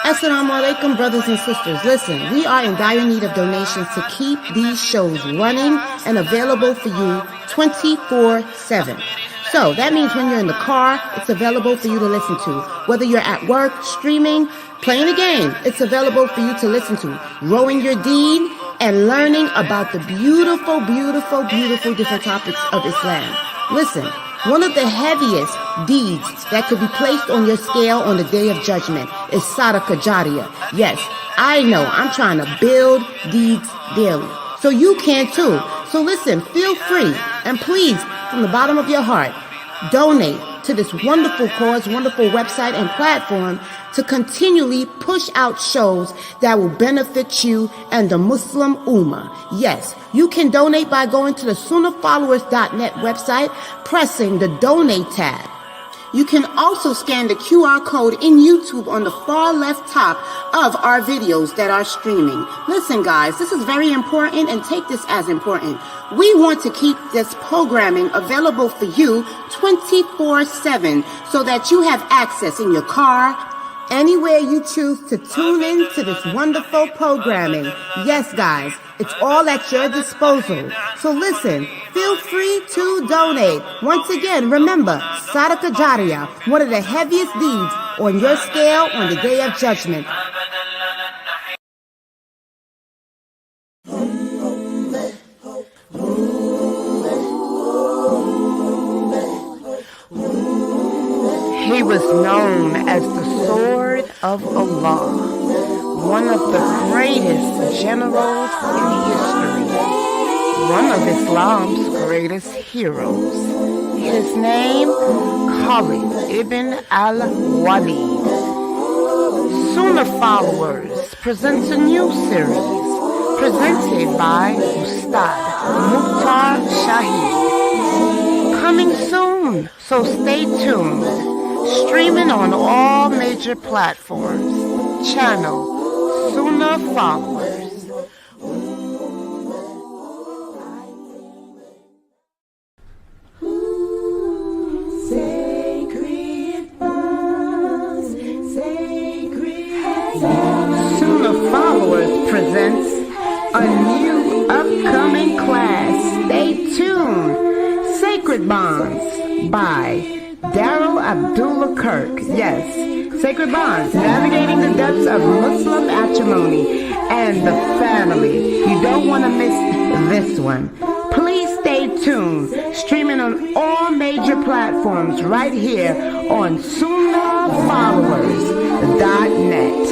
Assalamu alaikum, brothers and sisters. Listen, we are in dire need of donations to keep these shows running and available for you 24/7. So that means when you're in the car, it's available for you to listen to. Whether you're at work, streaming, playing a game, it's available for you to listen to. Rowing your deen and learning about the beautiful, beautiful, beautiful different topics of Islam. Listen, one of the heaviest deeds that could be placed on your scale on the day of judgment is Sadaqah Jariyah. Yes, I know I'm trying to build deeds daily. So you can too. So listen, feel free and please, from the bottom of your heart, donate to this wonderful cause, wonderful website and platform to continually push out shows that will benefit you and the Muslim Ummah. Yes, you can donate by going to the SunnahFollowers.net website, pressing the donate tab. You can also scan the QR code in YouTube on the far left top of our videos that are streaming. Listen, guys, this is very important, and take this as important. We want to keep this programming available for you 24/7 so that you have access in your car, anywhere you choose to tune in to this wonderful programming. Yes, guys, it's all at your disposal. So listen, feel free to donate. Once again, remember, Sadaqah Jariyah, one of the heaviest deeds on your scale on the day of judgment. He was known as the Sword of Allah, one of the greatest generals in history, one of Islam's greatest heroes. His name, Karim Ibn al-Walid. SunnahFollowers presents a new series presented by Ustad Mukhtar Shahid. Coming soon, so stay tuned. Streaming on all major platforms. Channel SunnahFollowers. SunnahFollowers presents a new upcoming class. Stay tuned. Sacred Bonds by Daryl Abdullah Kirk. Yes, Sacred Bonds, navigating the depths of Muslim matrimony and the family. You don't want to miss this one. Please stay tuned. Streaming on all major platforms right here on SunnahFollowers.net.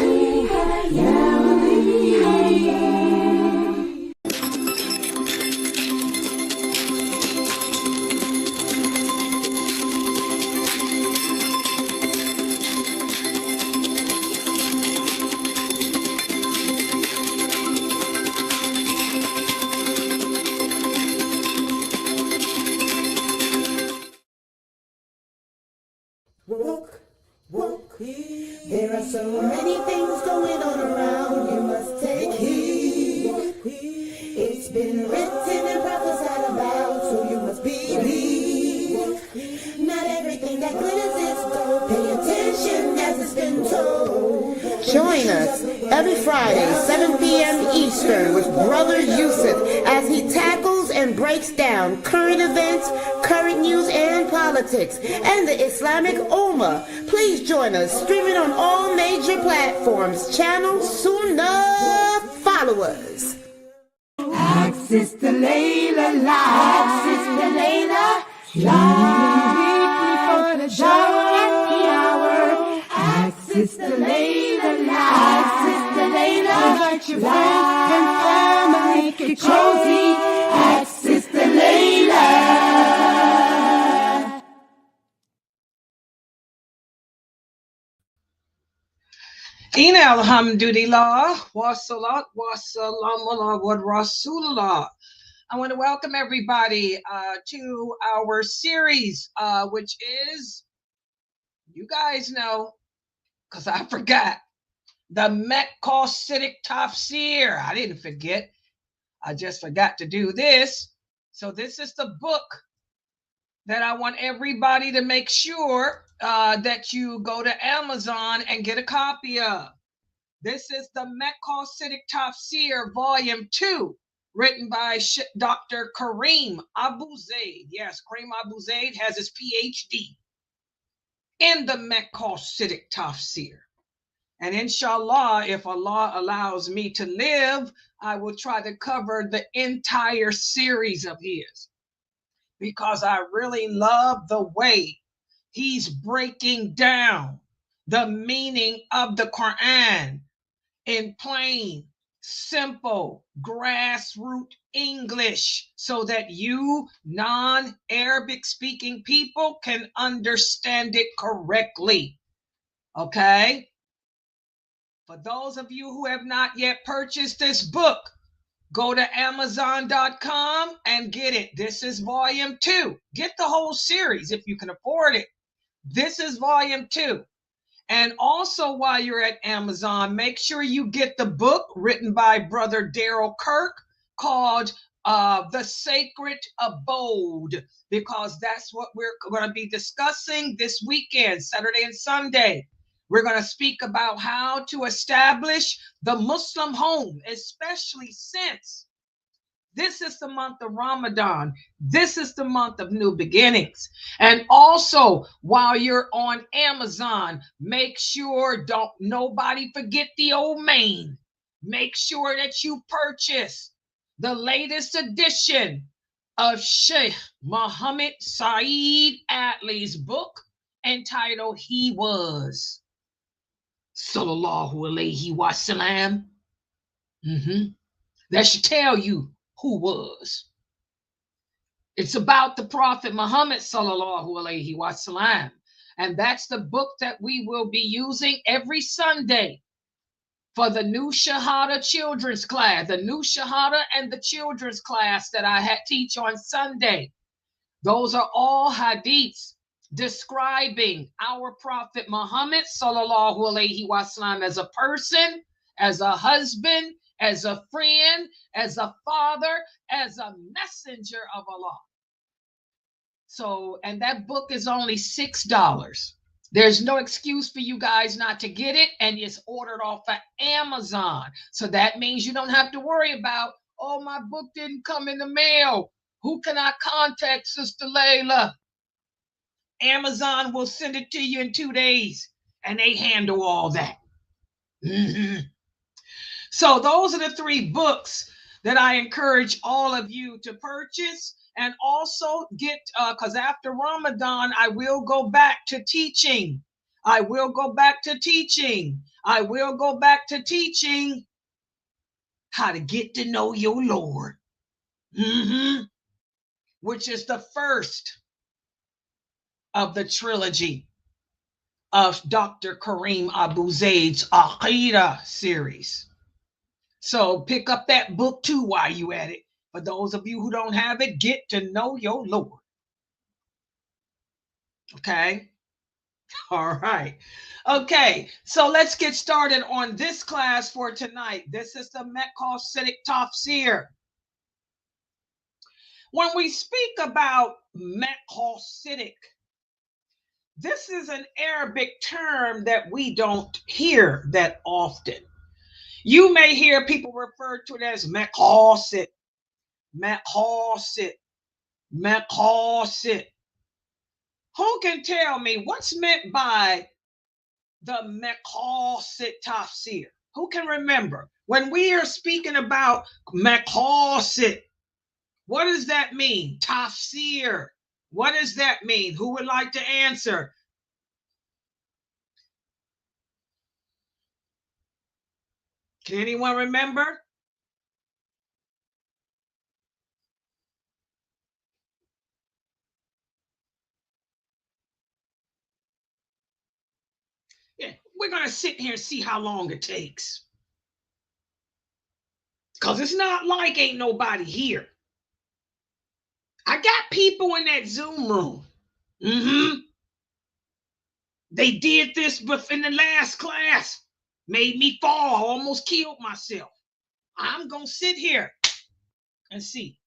There are so many things going on around, you must take heed. It's been written and prophesied about, so you must believe. Not everything that glitters is gold, pay attention as it's been told. Join us every Friday, 7 p.m. Eastern, with Brother Yusuf as he tackles and breaks down current events, current news and politics, and the Islamic Ummah. Please join us, streaming on all major platforms. Channel SunnahFollowers. Ask Sister Laila live. Ask Sister Laila live. Weekly for the show at the hour. Ask Sister Laila live. Ask Sister Laila. Invite your friends and family. Make it cozy. Ask Sister Laila. Ina alhamdulillah, wa salat wa salam ala wa rasulullah. I want to welcome everybody to our series, which is, you guys know, because I forgot, the Maqasidic Tafsir. I didn't forget. I just forgot to do this. So this is the book that I want everybody to make sure that you go to Amazon and get a copy of. This is the Maqasidic Tafsir, Volume 2, written by Dr. Karim Abuzaid. Yes, Karim Abuzaid has his PhD in the Maqasidic Tafsir. And inshallah, if Allah allows me to live, I will try to cover the entire series of his, because I really love the way he's breaking down the meaning of the Quran in plain, simple, grassroots English, so that you non-Arabic speaking people can understand it correctly. Okay? For those of you who have not yet purchased this book, go to Amazon.com and get it. This is Volume 2. Get the whole series if you can afford it. This is Volume 2. And also, while you're at Amazon, make sure you get the book written by Brother Daryl Kirk called The Sacred Abode, because that's what we're going to be discussing this weekend, Saturday and Sunday. We're going to speak about how to establish the Muslim home, especially since this is the month of Ramadan. This is the month of new beginnings. And also, while you're on Amazon, make sure don't nobody forget the old main. Make sure that you purchase the latest edition of Sheikh Muhammad Saeed Atli's book entitled He Was. Sallallahu Alaihi Wasallam. That should tell you who was. It's about the Prophet Muhammad Sallallahu Alaihi Wasallam. And that's the book that we will be using every Sunday for the new Shahada children's class, the new Shahada and the children's class that I teach on Sunday. Those are all hadiths describing our Prophet Muhammad Sallallahu Alaihi Wasallam as a person, as a husband, as a friend, as a father, as a messenger of Allah. So, and that book is only $6. There's no excuse for you guys not to get it, and it's ordered off of Amazon. So that means you don't have to worry about, oh, my book didn't come in the mail. Who can I contact, Sister Laila? Amazon will send it to you in 2 days, and they handle all that. So those are the 3 books that I encourage all of you to purchase, and also get, because after Ramadan, I will go back to teaching. I will go back to teaching. I will go back to teaching how to get to know your Lord, which is the first of the trilogy of Dr. Karim Abuzaid's Aqidah series. So pick up that book too while you at it. For those of you who don't have it, get to know your Lord. Okay? All right. Okay, so let's get started on this class for tonight. This is the Maqasidic Tafsir. When we speak about Maqasidic, this is an Arabic term that we don't hear that often. You may hear people refer to it as Maqasid, Maqasid, Maqasid. Who can tell me what's meant by the Maqasidic Tafsir? Who can remember? When we are speaking about Maqasid, what does that mean? Tafsir. What does that mean? Who would like to answer? Can anyone remember? Yeah, we're going to sit here and see how long it takes. Because it's not like ain't nobody here. I got people in that Zoom room. They did this in the last class. Made me fall, almost killed myself. I'm going to sit here and see.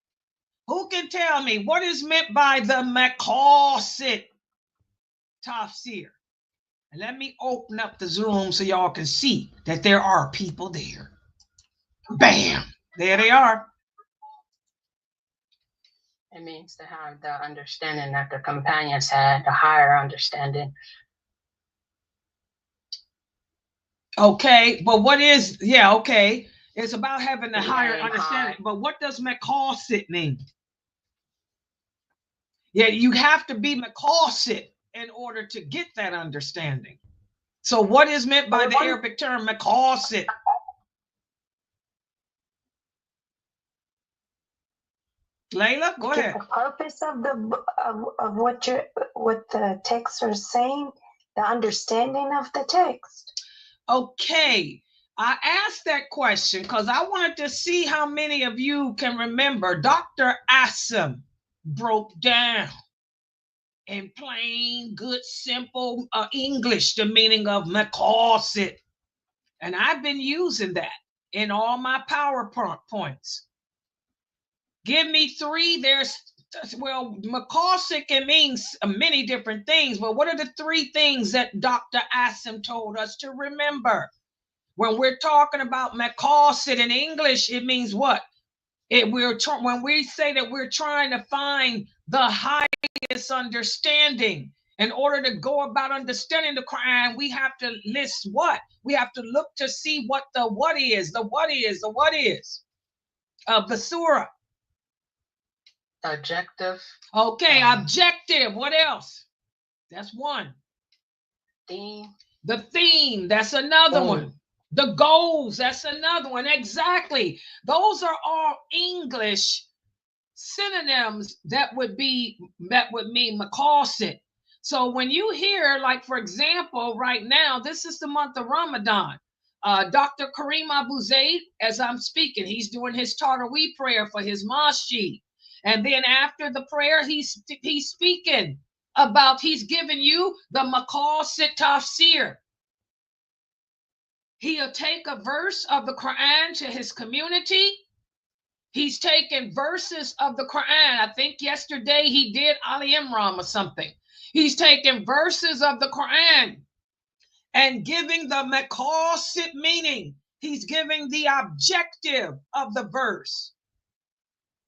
Who can tell me what is meant by the Maqasid Tafsir? And let me open up the Zoom so y'all can see that there are people there. Bam! There they are. It means to have the understanding that the companions had, the higher understanding. Okay, but what is, yeah, okay. It's about having the higher understanding. But what does Maqasid mean? Yeah, you have to be Maqasid in order to get that understanding. So what is meant by the Arabic term Maqasid? Laila, go ahead. The purpose of what the texts are saying, the understanding of the text. Okay, I asked that question because I wanted to see how many of you can remember. Dr. Asim broke down in plain, good, simple English the meaning of Maqasid, and I've been using that in all my PowerPoints. Give me three. Well, Maqasid can mean many different things, but what are the three things that Dr. Asim told us to remember? When we're talking about Maqasid in English, it means what? When we say that we're trying to find the highest understanding, in order to go about understanding the Quran, we have to list what? We have to look to see what the what is of the surah. Objective. Okay, objective. What else? That's one. Theme. The theme. That's another one. The goals. That's another one. Exactly. Those are all English synonyms that would mean Maqasid. So when you hear, like, for example, right now, this is the month of Ramadan. Dr. Karim Abuzaid, as I'm speaking, he's doing his Taraweeh prayer for his masjid. And then after the prayer, he's speaking about, he's giving you the Maqasidic Tafsir. He'll take a verse of the Quran to his community. He's taken verses of the Quran. I think yesterday he did Ali Imran or something. He's taken verses of the Quran and giving the Maqasid meaning. He's giving the objective of the verse,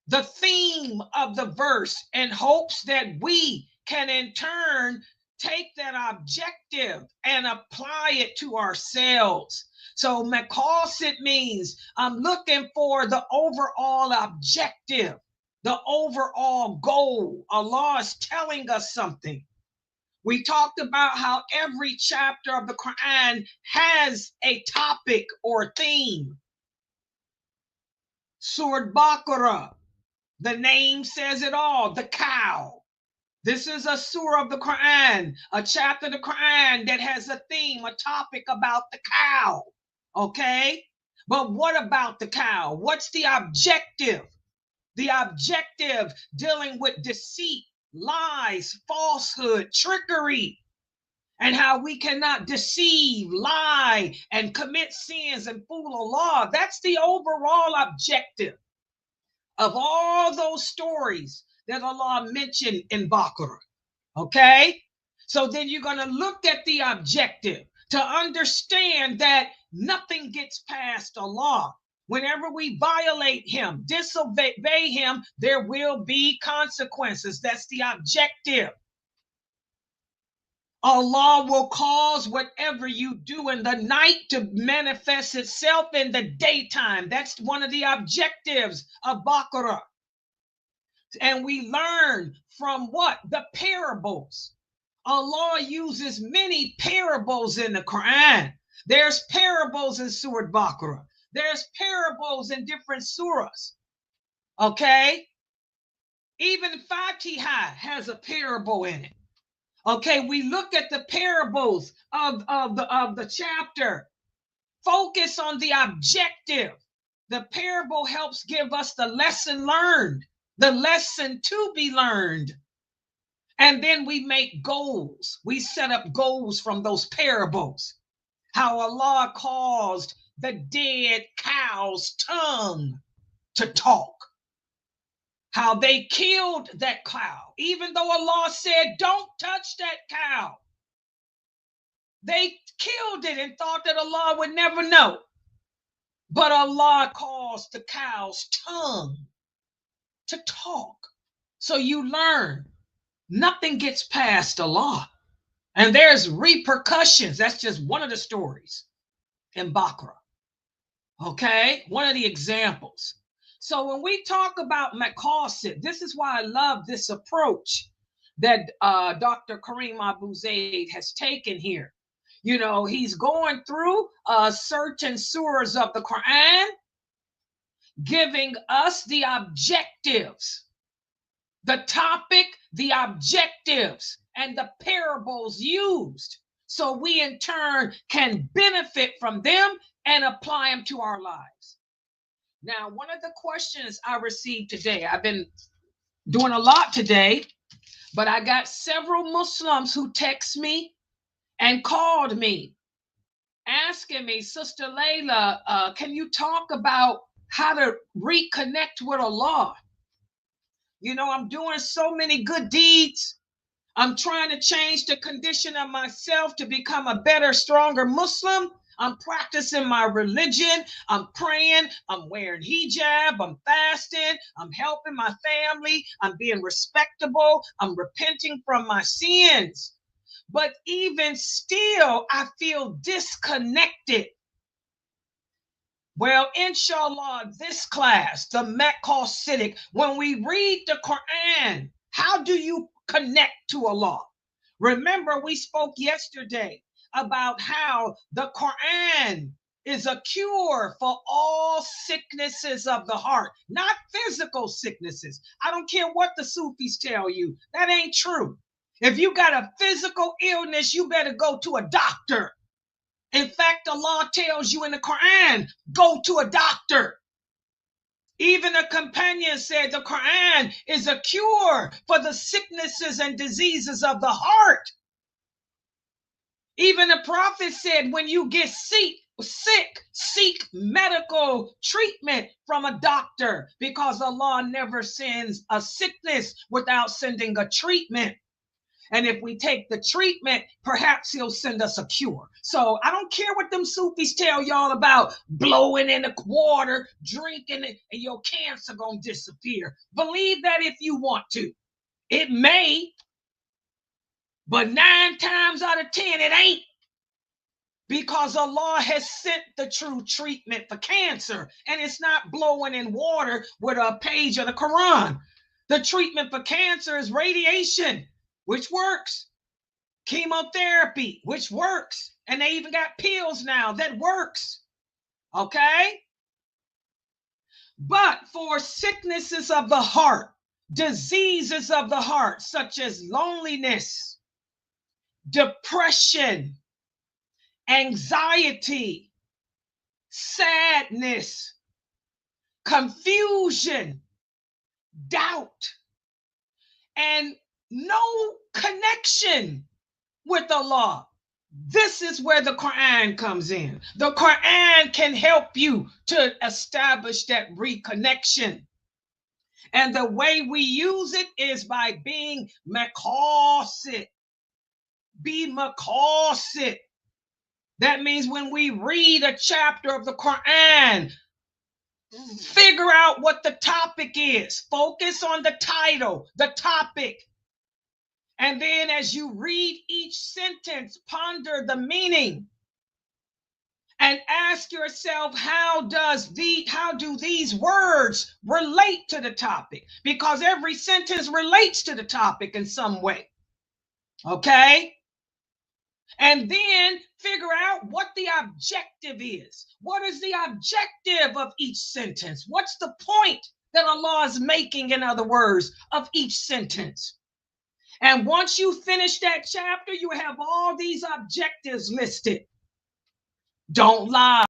the theme of the verse, in hopes that we can in turn take that objective and apply it to ourselves. So Maqasid means I'm looking for the overall objective, the overall goal. Allah is telling us something. We talked about how every chapter of the Quran has a topic or theme. Surah Baqarah, the name says it all, the cow. This is a surah of the Quran, a chapter of the Quran that has a theme, a topic about the cow. Okay? But what about the cow? What's the objective? The objective dealing with deceit, lies, falsehood, trickery, and how we cannot deceive, lie, and commit sins and fool Allah. That's the overall objective of all those stories that Allah mentioned in Baqarah. Okay? So then you're going to look at the objective to understand that nothing gets past Allah. Whenever we violate him, disobey him, there will be consequences. That's the objective. Allah will cause whatever you do in the night to manifest itself in the daytime. That's one of the objectives of Baqarah. And we learn from what? The parables. Allah uses many parables in the Quran. There's parables in Surah Baqarah. There's parables in different surahs. Okay? Even Fatiha has a parable in it. Okay, we look at the parables of the chapter. Focus on the objective. The parable helps give us the lesson learned, the lesson to be learned. And then we make goals. We set up goals from those parables. How Allah caused the dead cow's tongue to talk. How they killed that cow, even though Allah said, don't touch that cow. They killed it and thought that Allah would never know. But Allah caused the cow's tongue to talk. So you learn nothing gets past Allah. And there's repercussions. That's just one of the stories in Bakra. Okay, one of the examples. So when we talk about Maqasid, this is why I love this approach that Dr. Karim Abuzaid has taken here. You know, he's going through certain surahs of the Quran, giving us the objectives, the topic, the objectives, and the parables used, so we in turn can benefit from them and apply them to our lives. Now, one of the questions I received today, I've been doing a lot today, but I got several Muslims who text me and called me asking me, Sister Laila, can you talk about how to reconnect with Allah? You know, I'm doing so many good deeds. I'm trying to change the condition of myself to become a better, stronger Muslim. I'm practicing my religion. I'm praying. I'm wearing hijab. I'm fasting. I'm helping my family. I'm being respectable. I'm repenting from my sins. But even still, I feel disconnected. Well, inshallah, this class, the Maqasidic, when we read the Quran, how do you connect to Allah? Remember, we spoke yesterday about how the Quran is a cure for all sicknesses of the heart, not physical sicknesses. I don't care what the Sufis tell you. That ain't true. If you got a physical illness, you better go to a doctor. In fact, Allah tells you in the Quran, go to a doctor. Even a companion said the Quran is a cure for the sicknesses and diseases of the heart. Even the Prophet said, when you get sick, seek medical treatment from a doctor, because Allah never sends a sickness without sending a treatment. And if we take the treatment, perhaps he'll send us a cure. So I don't care what them Sufis tell y'all about blowing in the water, drinking it, and your cancer gonna disappear. Believe that if you want to. It may, but 9 times out of 10, it ain't. Because Allah has sent the true treatment for cancer. And it's not blowing in water with a page of the Quran. The treatment for cancer is radiation, which works. Chemotherapy, which works. And they even got pills now that works. Okay? But for sicknesses of the heart, diseases of the heart, such as loneliness, depression, anxiety, sadness, confusion, doubt, and no connection with Allah. This is where the Quran comes in. The Quran can help you to establish that reconnection. And the way we use it is by being Maqasid. Be Maqasid. That means when we read a chapter of the Quran, figure out what the topic is. Focus on the title, the topic. And then as you read each sentence, ponder the meaning. And ask yourself, how do these words relate to the topic? Because every sentence relates to the topic in some way. Okay? And then figure out what the objective is. What is the objective of each sentence? What's the point that Allah is making, in other words, of each sentence? And once you finish that chapter, you have all these objectives listed. Don't lie.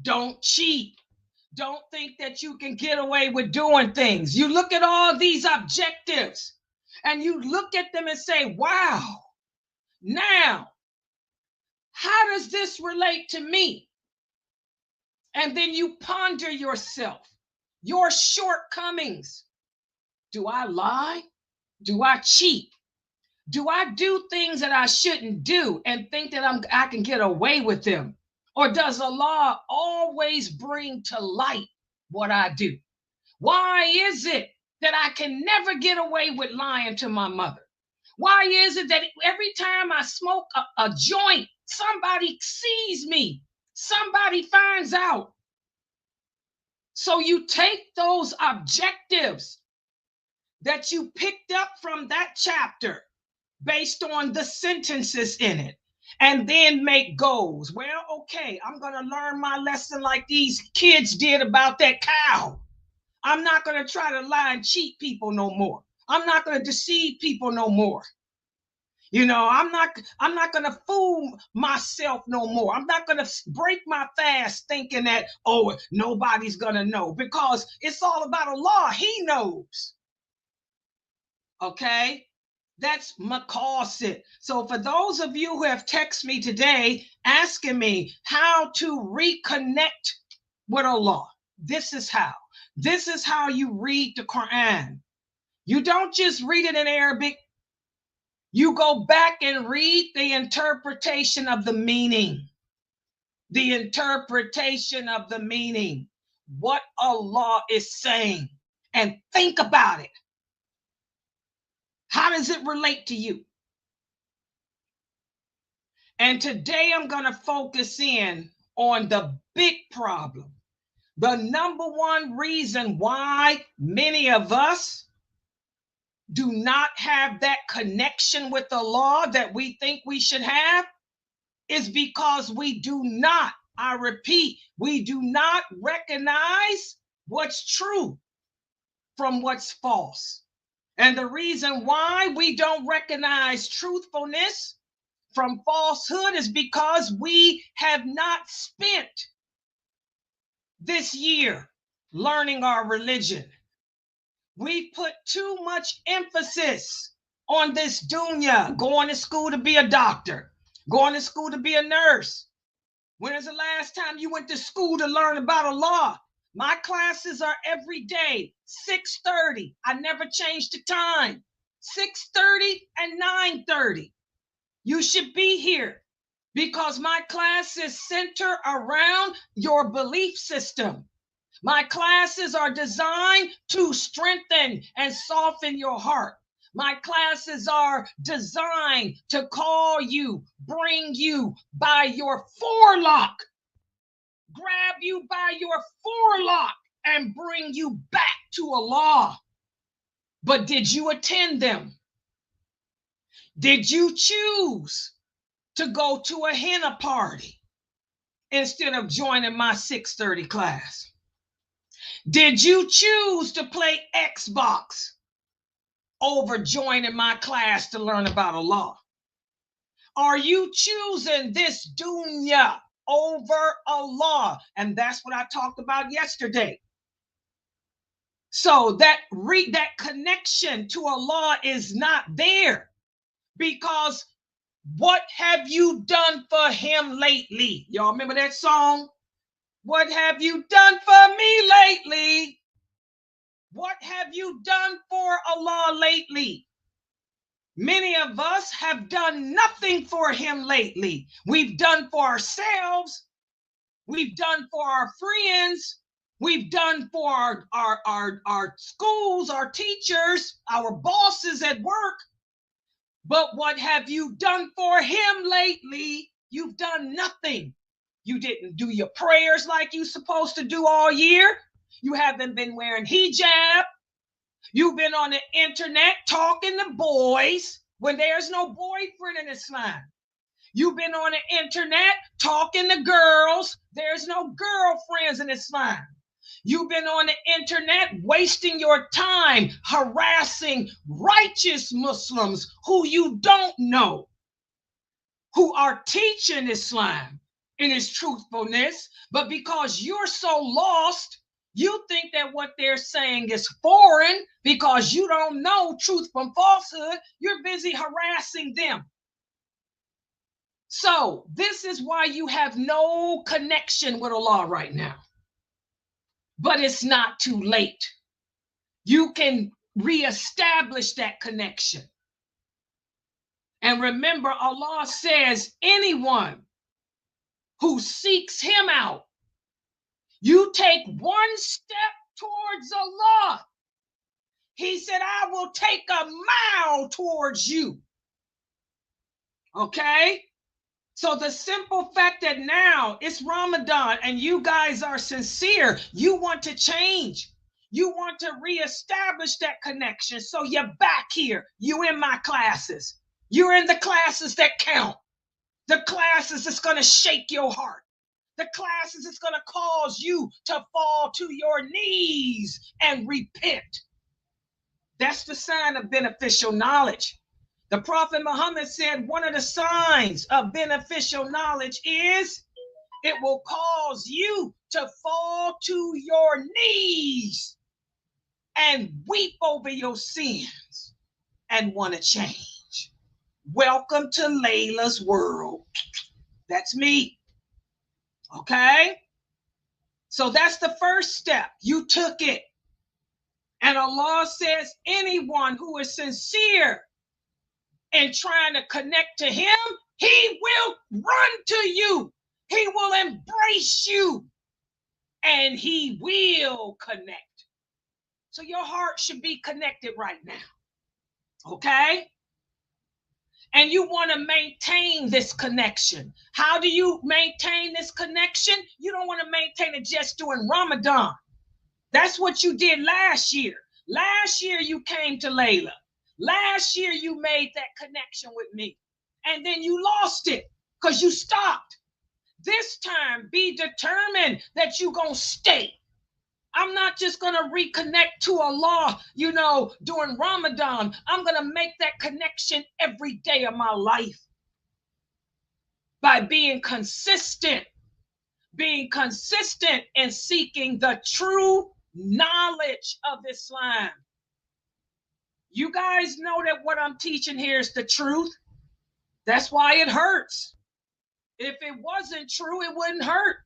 Don't cheat. Don't think that you can get away with doing things. You look at all these objectives and you look at them and say, wow, now, how does this relate to me? And then you ponder yourself, your shortcomings. Do I lie? Do I cheat? Do I do things that I shouldn't do and think that I can get away with them? Or does Allah always bring to light what I do? Why is it that I can never get away with lying to my mother? Why is it that every time I smoke a joint, somebody sees me, somebody finds out? So you take those objectives that you picked up from that chapter based on the sentences in it, and then make goals. Well, okay, I'm going to learn my lesson like these kids did about that cow. I'm not going to try to lie and cheat people no more. I'm not going to deceive people no more. You know, I'm not going to fool myself no more. I'm not going to break my fast thinking that, oh, nobody's going to know, because it's all about Allah. He knows. Okay? That's Maqasid. So for those of you who have texted me today asking me how to reconnect with Allah, this is how. This is how you read the Quran. You don't just read it in Arabic. You go back and read the interpretation of the meaning. The interpretation of the meaning. What Allah is saying. And think about it. How does it relate to you? And today I'm going to focus in on the big problem. The number one reason why many of us do not have that connection with the law that we think we should have is because we do not, I repeat, we do not recognize what's true from what's false. And the reason why we don't recognize truthfulness from falsehood is because we have not spent this year learning our religion. We put too much emphasis on this dunya, going to school to be a doctor, going to school to be a nurse. When is the last time you went to school to learn about Allah? My classes are every day, 6:30. I never change the time. 6:30 and 9:30. You should be here because my classes center around your belief system. My classes are designed to strengthen and soften your heart. My classes are designed to call you, bring you by your forelock, grab you by your forelock and bring you back to Allah. But did you attend them? Did you choose to go to a henna party instead of joining my 6:30 class? Did you choose to play Xbox over joining my class to learn about Allah? Are you choosing this dunya over Allah? And that's what I talked about yesterday. So that connection to Allah is not there, because what have you done for him lately? Y'all remember that song? What have you done for me lately? What have you done for Allah lately? Many of us have done nothing for him lately. We've done for ourselves. We've done for our friends. We've done for our schools, our teachers, our bosses at work. But what have you done for him lately? You've done nothing. You didn't do your prayers like you're supposed to do all year. You haven't been wearing hijab. You've been on the internet talking to boys when there's no boyfriend in Islam. You've been on the internet talking to girls. There's no girlfriends in Islam. You've been on the internet wasting your time harassing righteous Muslims who you don't know, who are teaching Islam in its truthfulness, but because you're so lost, you think that what they're saying is foreign because you don't know truth from falsehood. You're busy harassing them. So this is why you have no connection with Allah right now. But it's not too late. You can reestablish that connection. And remember, Allah says anyone who seeks him out, you take one step towards Allah, he said, I will take a mile towards you. Okay? So the simple fact that now it's Ramadan and you guys are sincere, you want to change. You want to reestablish that connection. So you're back here. You in my classes. You're in the classes that count. The classes that's going to shake your heart. The classes that's going to cause you to fall to your knees and repent. That's the sign of beneficial knowledge. The Prophet Muhammad said one of the signs of beneficial knowledge is it will cause you to fall to your knees and weep over your sins and want to change. Welcome to Layla's world. That's me. Okay? So that's the first step. You took it. And Allah says anyone who is sincere in trying to connect to him, he will run to you. He will embrace you. And he will connect. So your heart should be connected right now. Okay? And you want to maintain this connection. How do you maintain this connection? You don't want to maintain it just during Ramadan. That's what you did last year. Last year you came to Layla. Last year you made that connection with me. And then you lost it because you stopped. This time be determined that you're going to stay. I'm not just going to reconnect to Allah, during Ramadan. I'm going to make that connection every day of my life by being consistent in seeking the true knowledge of Islam. You guys know that what I'm teaching here is the truth. That's why it hurts. If it wasn't true, it wouldn't hurt.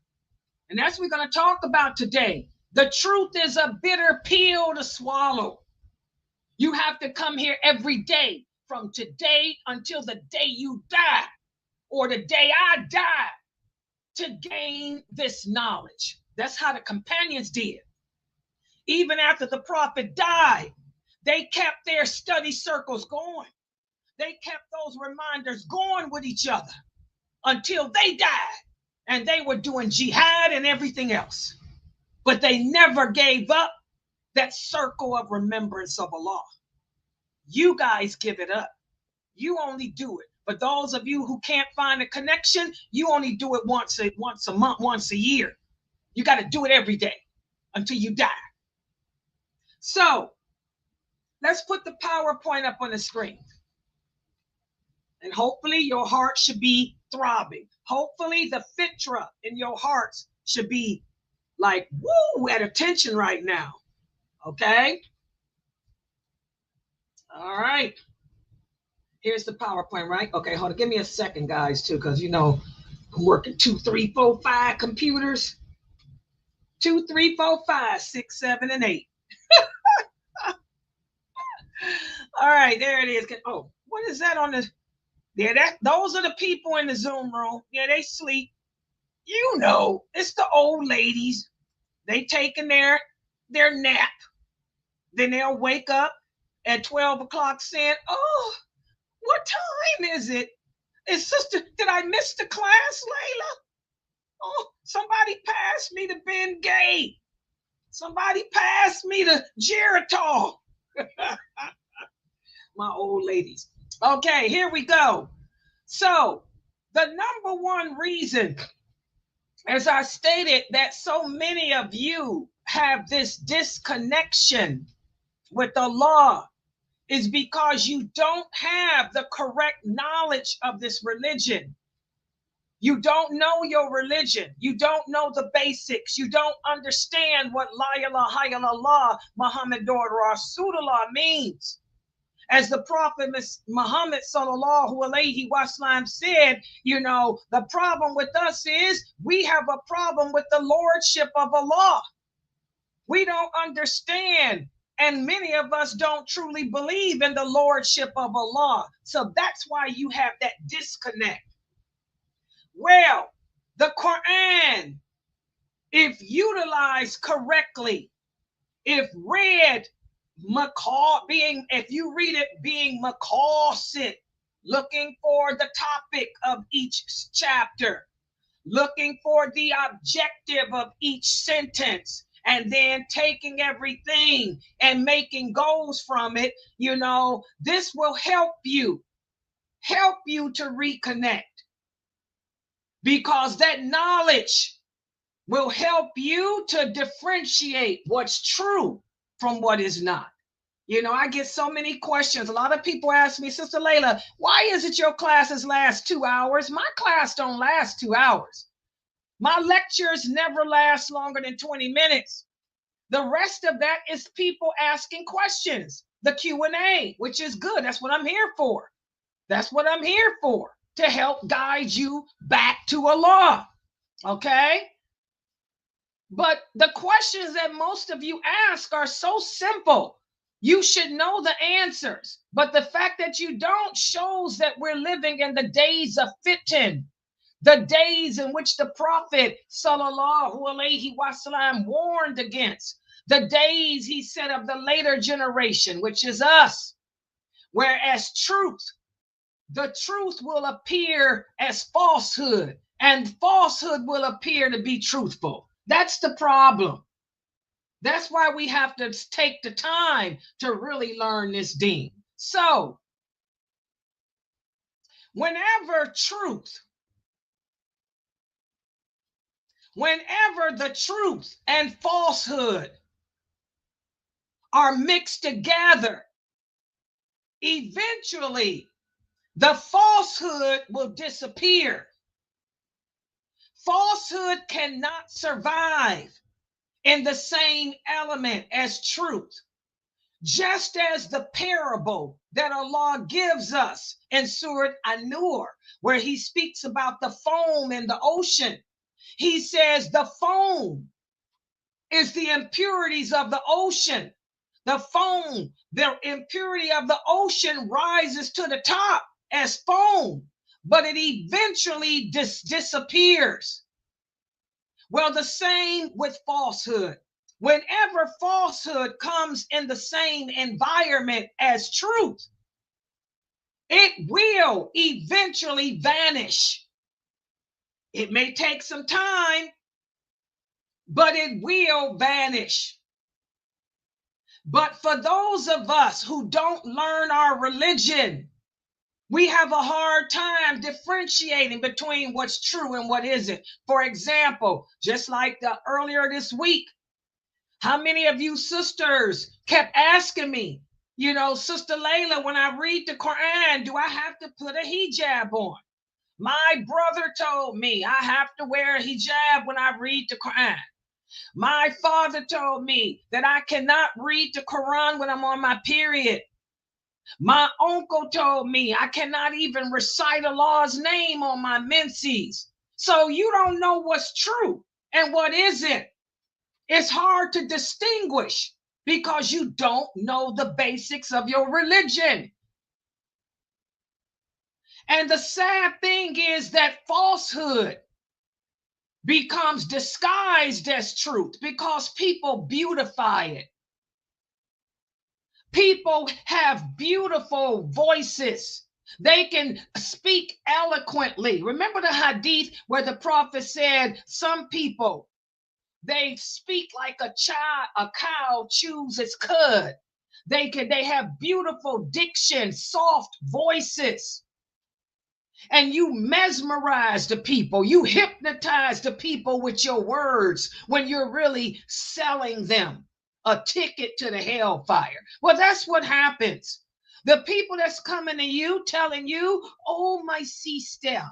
And that's what we're going to talk about today. The truth is a bitter pill to swallow. You have to come here every day from today until the day you die or the day I die to gain this knowledge. That's how the companions did. Even after the Prophet died, they kept their study circles going. They kept those reminders going with each other until they died. And they were doing jihad and everything else. But they never gave up that circle of remembrance of Allah. You guys give it up. You only do it. But those of you who can't find a connection, you only do it once a month, once a year. You got to do it every day until you die. So let's put the PowerPoint up on the screen. And hopefully your heart should be throbbing. Hopefully the fitra in your hearts should be like, woo, at attention right now. Okay? All right. Here's the PowerPoint, right? Okay, hold on. Give me a second, guys, too, because, I'm working 2, 3, 4, 5 computers. 2, 3, 4, 5, 6, 7, and 8. All right, there it is. Oh, what is that on the... Yeah, those are the people in the Zoom room. Yeah, they sleep. It's the old ladies. They taking their nap. Then they'll wake up at 12 o'clock saying, oh, what time is it? Sister, did I miss the class, Layla? Oh, somebody passed me the Ben Gay. Somebody passed me the Geritol. My old ladies. Okay, here we go. So the number one reason, as I stated, that so many of you have this disconnection with Allah is because you don't have the correct knowledge of this religion. You don't know your religion. You don't know the basics. You don't understand what La ilaha illallah Muhammadur Rasulullah means. As the Prophet Muhammad sallallahu alaihi wasallam said, the problem with us is we have a problem with the lordship of Allah. We don't understand And many of us don't truly believe in the lordship of Allah. So that's why you have that disconnect. Well, the Quran, if utilized correctly, if read if you read it being maqasid, looking for the topic of each chapter, looking for the objective of each sentence, and then taking everything and making goals from it, this will help you to reconnect, because that knowledge will help you to differentiate what's true from what is not. I get so many questions. A lot of people ask me, Sister Laila, why is it your classes last 2 hours? My class don't last 2 hours. My lectures never last longer than 20 minutes. The rest of that is people asking questions, the Q&A, which is good. That's what I'm here for. That's what I'm here for, to help guide you back to Allah. Okay? But the questions that most of you ask are so simple. You should know the answers. But the fact that you don't shows that we're living in the days of fitan, the days in which the Prophet sallallahu alaihi wasallam warned against, the days he said of the later generation, which is us. Whereas the truth will appear as falsehood, and falsehood will appear to be truthful. That's the problem. That's why we have to take the time to really learn this deen. So, whenever the truth and falsehood are mixed together, eventually the falsehood will disappear. Falsehood cannot survive in the same element as truth. Just as the parable that Allah gives us in Surah An-Nur, where he speaks about the foam in the ocean. He says the foam is the impurities of the ocean. The foam, the impurity of the ocean rises to the top as foam, but it eventually disappears. Well, the same with falsehood. Whenever falsehood comes in the same environment as truth, it will eventually vanish. It may take some time, but it will vanish. But for those of us who don't learn our religion, we have a hard time differentiating between what's true and what isn't. For example, just like earlier this week, how many of you sisters kept asking me, Sister Laila, when I read the Quran, do I have to put a hijab on? My brother told me I have to wear a hijab when I read the Quran. My father told me that I cannot read the Quran when I'm on my period. My uncle told me I cannot even recite Allah's name on my menses. So you don't know what's true and what isn't. It's hard to distinguish because you don't know the basics of your religion. And the sad thing is that falsehood becomes disguised as truth because people beautify it. People have beautiful voices. They can speak eloquently. Remember the hadith where the Prophet said some people, they speak like a cow chews its cud. They have beautiful diction, soft voices. And you mesmerize the people. You hypnotize the people with your words when you're really selling them a ticket to the hellfire. Well, that's what happens. The people that's coming to you telling you, oh, my sister,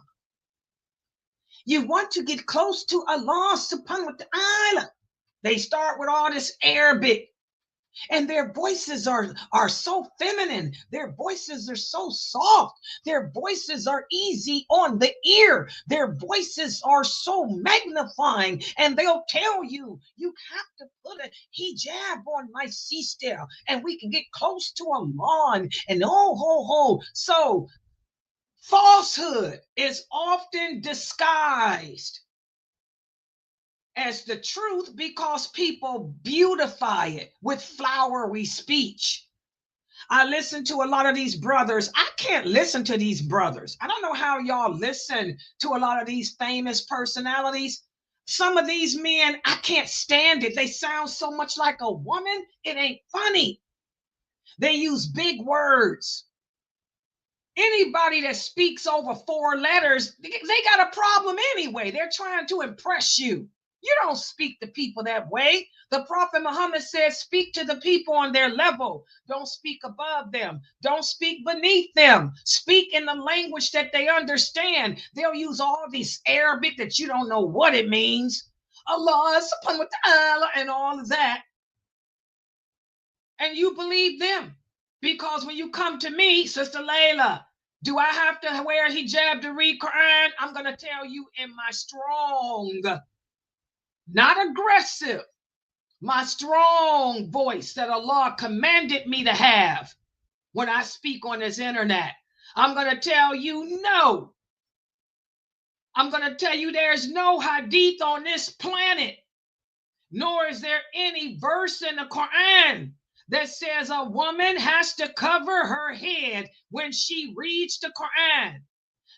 you want to get close to Allah subhanahu wa ta'ala. They start with all this Arabic. And their voices are so feminine. Their voices are so soft. Their voices are easy on the ear. Their voices are so magnifying. And they'll tell you, you have to put a hijab on my sister and we can get close to Allah. And oh, ho, ho. So falsehood is often disguised as the truth because people beautify it with flowery speech. I listen to a lot of these brothers. I can't listen to these brothers. I don't know how y'all listen to a lot of these famous personalities. Some of these men, I can't stand it. They sound so much like a woman. It ain't funny. They use big words. Anybody that speaks over 4 letters, they got a problem anyway. They're trying to impress you. You don't speak to people that way. The Prophet Muhammad says, speak to the people on their level. Don't speak above them. Don't speak beneath them. Speak in the language that they understand. They'll use all these Arabic that you don't know what it means. Allah subhanahu wa ta'ala and all of that. And you believe them. Because when you come to me, Sister Laila, do I have to wear a hijab to read Quran? I'm going to tell you in my strong, not aggressive, my strong voice that Allah commanded me to have when I speak on this internet. I'm going to tell you no. I'm going to tell you there's no hadith on this planet, nor is there any verse in the Quran that says a woman has to cover her head when she reads the Quran.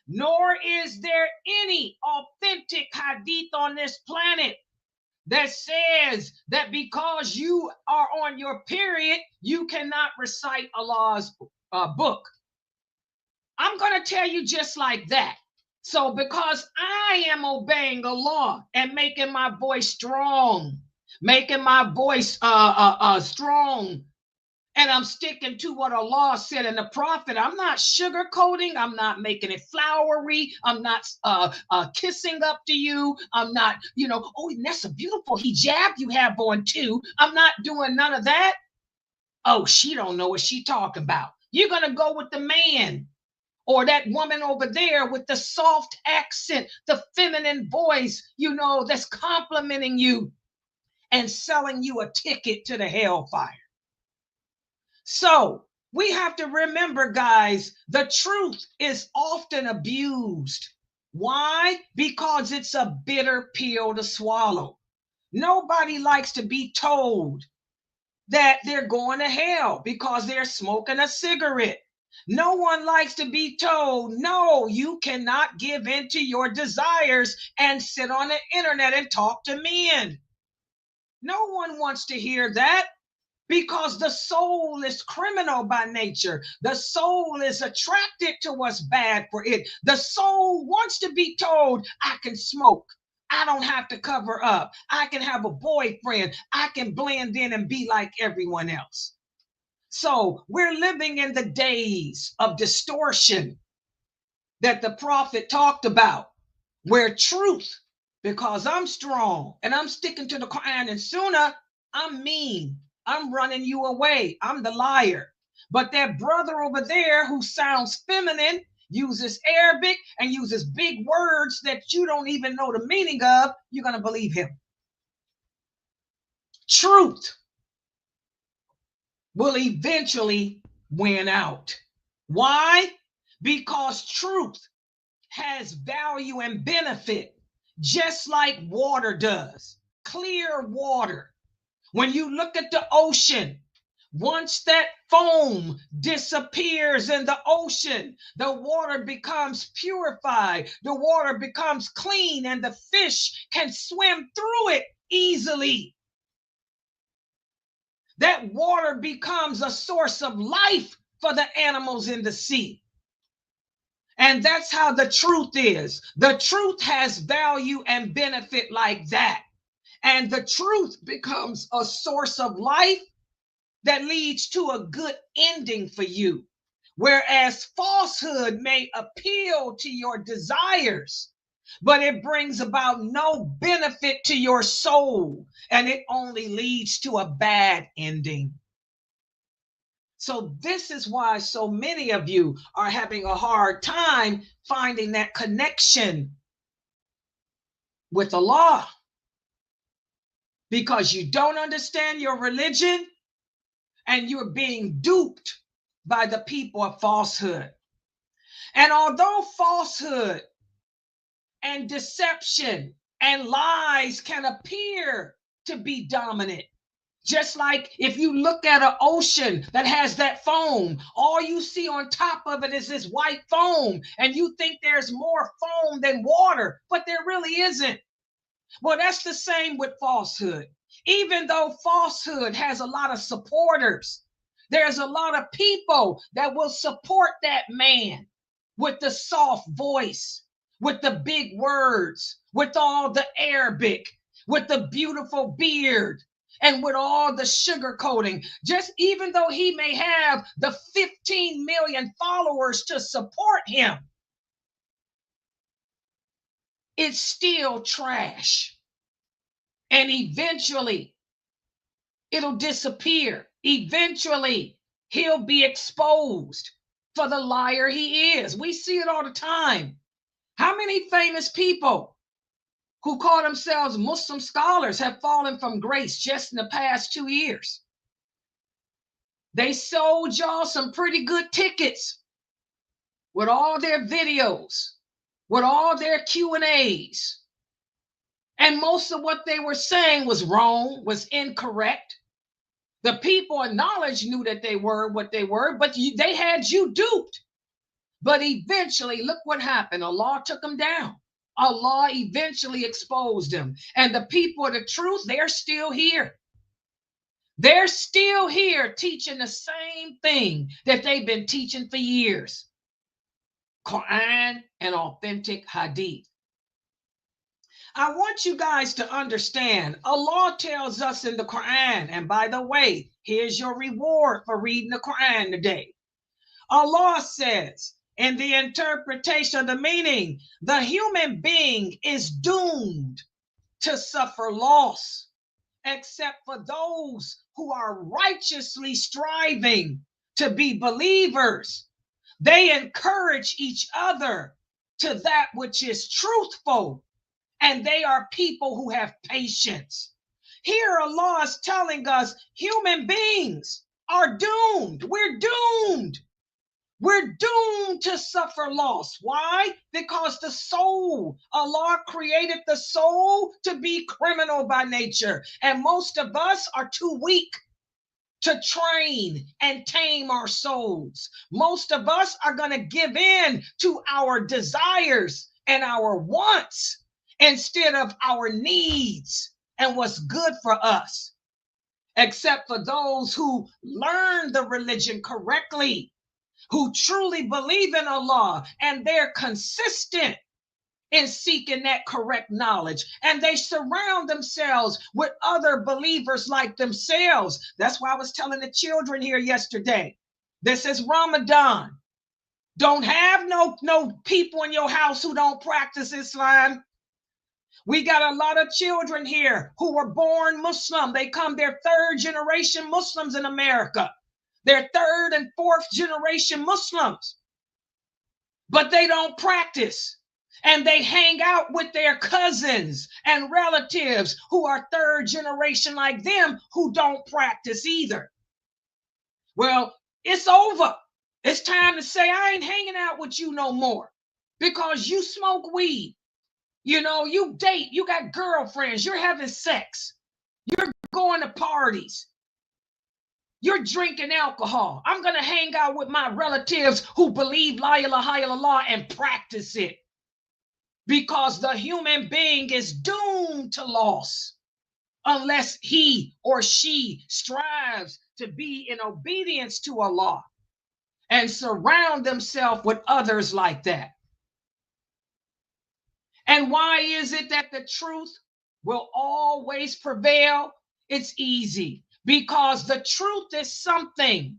Nor is there any authentic hadith on this planet that says that because you are on your period, you cannot recite Allah's book. I'm going to tell you just like that. So because I am obeying Allah and making my voice strong, making my voice strong, and I'm sticking to what Allah said in the Prophet, I'm not sugarcoating. I'm not making it flowery. I'm not kissing up to you. I'm not, oh, that's a beautiful hijab you have on too. I'm not doing none of that. Oh, she don't know what she talking about. You're going to go with the man or that woman over there with the soft accent, the feminine voice, that's complimenting you and selling you a ticket to the hellfire. So we have to remember, guys, the truth is often abused. Why? Because it's a bitter pill to swallow. Nobody likes to be told that they're going to hell because they're smoking a cigarette. No one likes to be told, no, you cannot give in to your desires and sit on the internet and talk to men. No one wants to hear that. Because the soul is criminal by nature. The soul is attracted to what's bad for it. The soul wants to be told, I can smoke. I don't have to cover up. I can have a boyfriend. I can blend in and be like everyone else. So we're living in the days of distortion that the Prophet talked about, where truth, because I'm strong and I'm sticking to the Quran and Sunnah, I'm mean. I'm running you away. I'm the liar. But that brother over there who sounds feminine, uses Arabic and uses big words that you don't even know the meaning of, you're going to believe him. Truth will eventually win out. Why? Because truth has value and benefit, just like water does. Clear water. When you look at the ocean, once that foam disappears in the ocean, the water becomes purified, the water becomes clean, and the fish can swim through it easily. That water becomes a source of life for the animals in the sea. And that's how the truth is. The truth has value and benefit like that. And the truth becomes a source of life that leads to a good ending for you. Whereas falsehood may appeal to your desires, but it brings about no benefit to your soul, and it only leads to a bad ending. So this is why so many of you are having a hard time finding that connection with Allah, because you don't understand your religion and you're being duped by the people of falsehood. And although falsehood and deception and lies can appear to be dominant, just like if you look at an ocean that has that foam, all you see on top of it is this white foam, and you think there's more foam than water, but there really isn't. Well, that's the same with falsehood. Even though falsehood has a lot of supporters, there's a lot of people that will support that man with the soft voice, with the big words, with all the Arabic, with the beautiful beard, and with all the sugar coating. Just even though he may have the 15 million followers to support him, it's still trash. And eventually it'll disappear. Eventually he'll be exposed for the liar he is. We see it all the time. How many famous people who call themselves Muslim scholars have fallen from grace just in the past 2 years? They sold y'all some pretty good tickets with all their videos, with all their Q&As. And most of what they were saying was wrong, was incorrect. The people of knowledge knew that they were what they were, but they had you duped. But eventually, look what happened. Allah took them down. Allah eventually exposed them. And the people of the truth, they're still here. They're still here teaching the same thing that they've been teaching for years. Quran and authentic hadith. I want you guys to understand, Allah tells us in the Quran, and by the way, here's your reward for reading the Quran today. Allah says, in the interpretation of the meaning, the human being is doomed to suffer loss, except for those who are righteously striving to be believers. They encourage each other to that which is truthful, and they are people who have patience. Here Allah is telling us human beings are doomed. We're doomed. We're doomed to suffer loss. Why? Because the soul, Allah created the soul to be criminal by nature. And most of us are too weak to train and tame our souls. Most of us are going to give in to our desires and our wants instead of our needs and what's good for us. Except for those who learn the religion correctly, who truly believe in Allah, and they're consistent in seeking that correct knowledge, and they surround themselves with other believers like themselves. That's why I was telling the children here yesterday, this is Ramadan. Don't have no people in your house who don't practice Islam. We got a lot of children here who were born Muslim. They're third generation Muslims in America. They're third and fourth generation Muslims, but they don't practice. And they hang out with their cousins and relatives who are third generation like them, who don't practice either. Well, it's over. It's time to say, I ain't hanging out with you no more, because you smoke weed. You know, you date, you got girlfriends, you're having sex, you're going to parties, you're drinking alcohol. I'm going to hang out with my relatives who believe La ilaha illallah and practice it. Because the human being is doomed to loss unless he or she strives to be in obedience to Allah and surround themselves with others like that. And why is it that the truth will always prevail? It's easy. Because the truth is something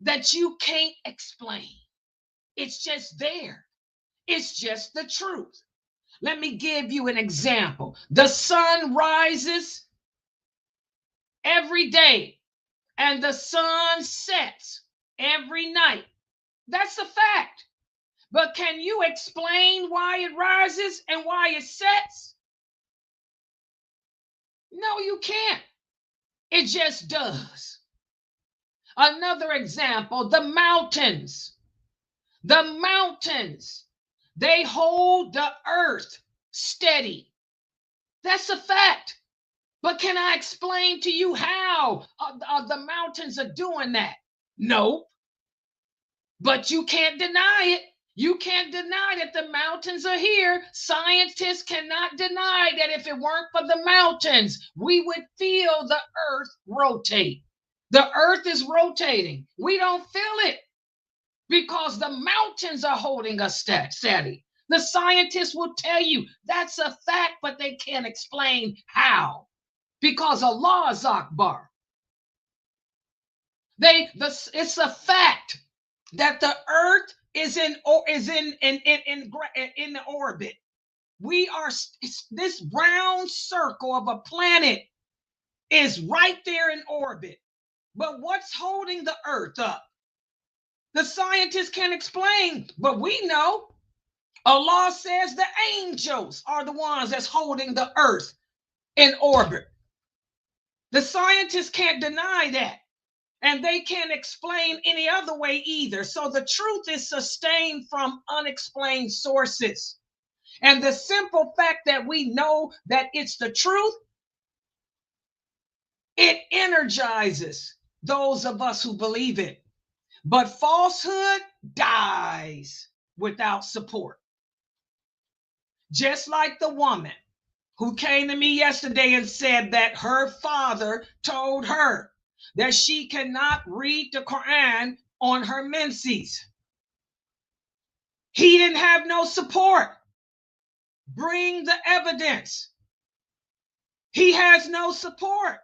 that you can't explain. It's just there. It's just the truth. Let me give you an example. The sun rises every day and the sun sets every night. That's a fact. But can you explain why it rises and why it sets? No, you can't. It just does. Another example, the mountains. The mountains, they hold the earth steady. That's a fact. But can I explain to you how the mountains are doing that? No. But you can't deny it. You can't deny that the mountains are here. Scientists cannot deny that if it weren't for the mountains, we would feel the earth rotate. The earth is rotating. We don't feel it because the mountains are holding us steady. The scientists will tell you that's a fact, but they can't explain how. Because Allah is Akbar. It's a fact that the earth is in orbit. We are this round circle of a planet is right there in orbit. But what's holding the earth up? The scientists can't explain, but we know. Allah says the angels are the ones that's holding the earth in orbit. The scientists can't deny that. And they can't explain any other way either. So the truth is sustained from unexplained sources. And the simple fact that we know that it's the truth, it energizes those of us who believe it. But falsehood dies without support. Just like the woman who came to me yesterday and said that her father told her that she cannot read the Quran on her menses. He didn't have no support. Bring the evidence. He has no support.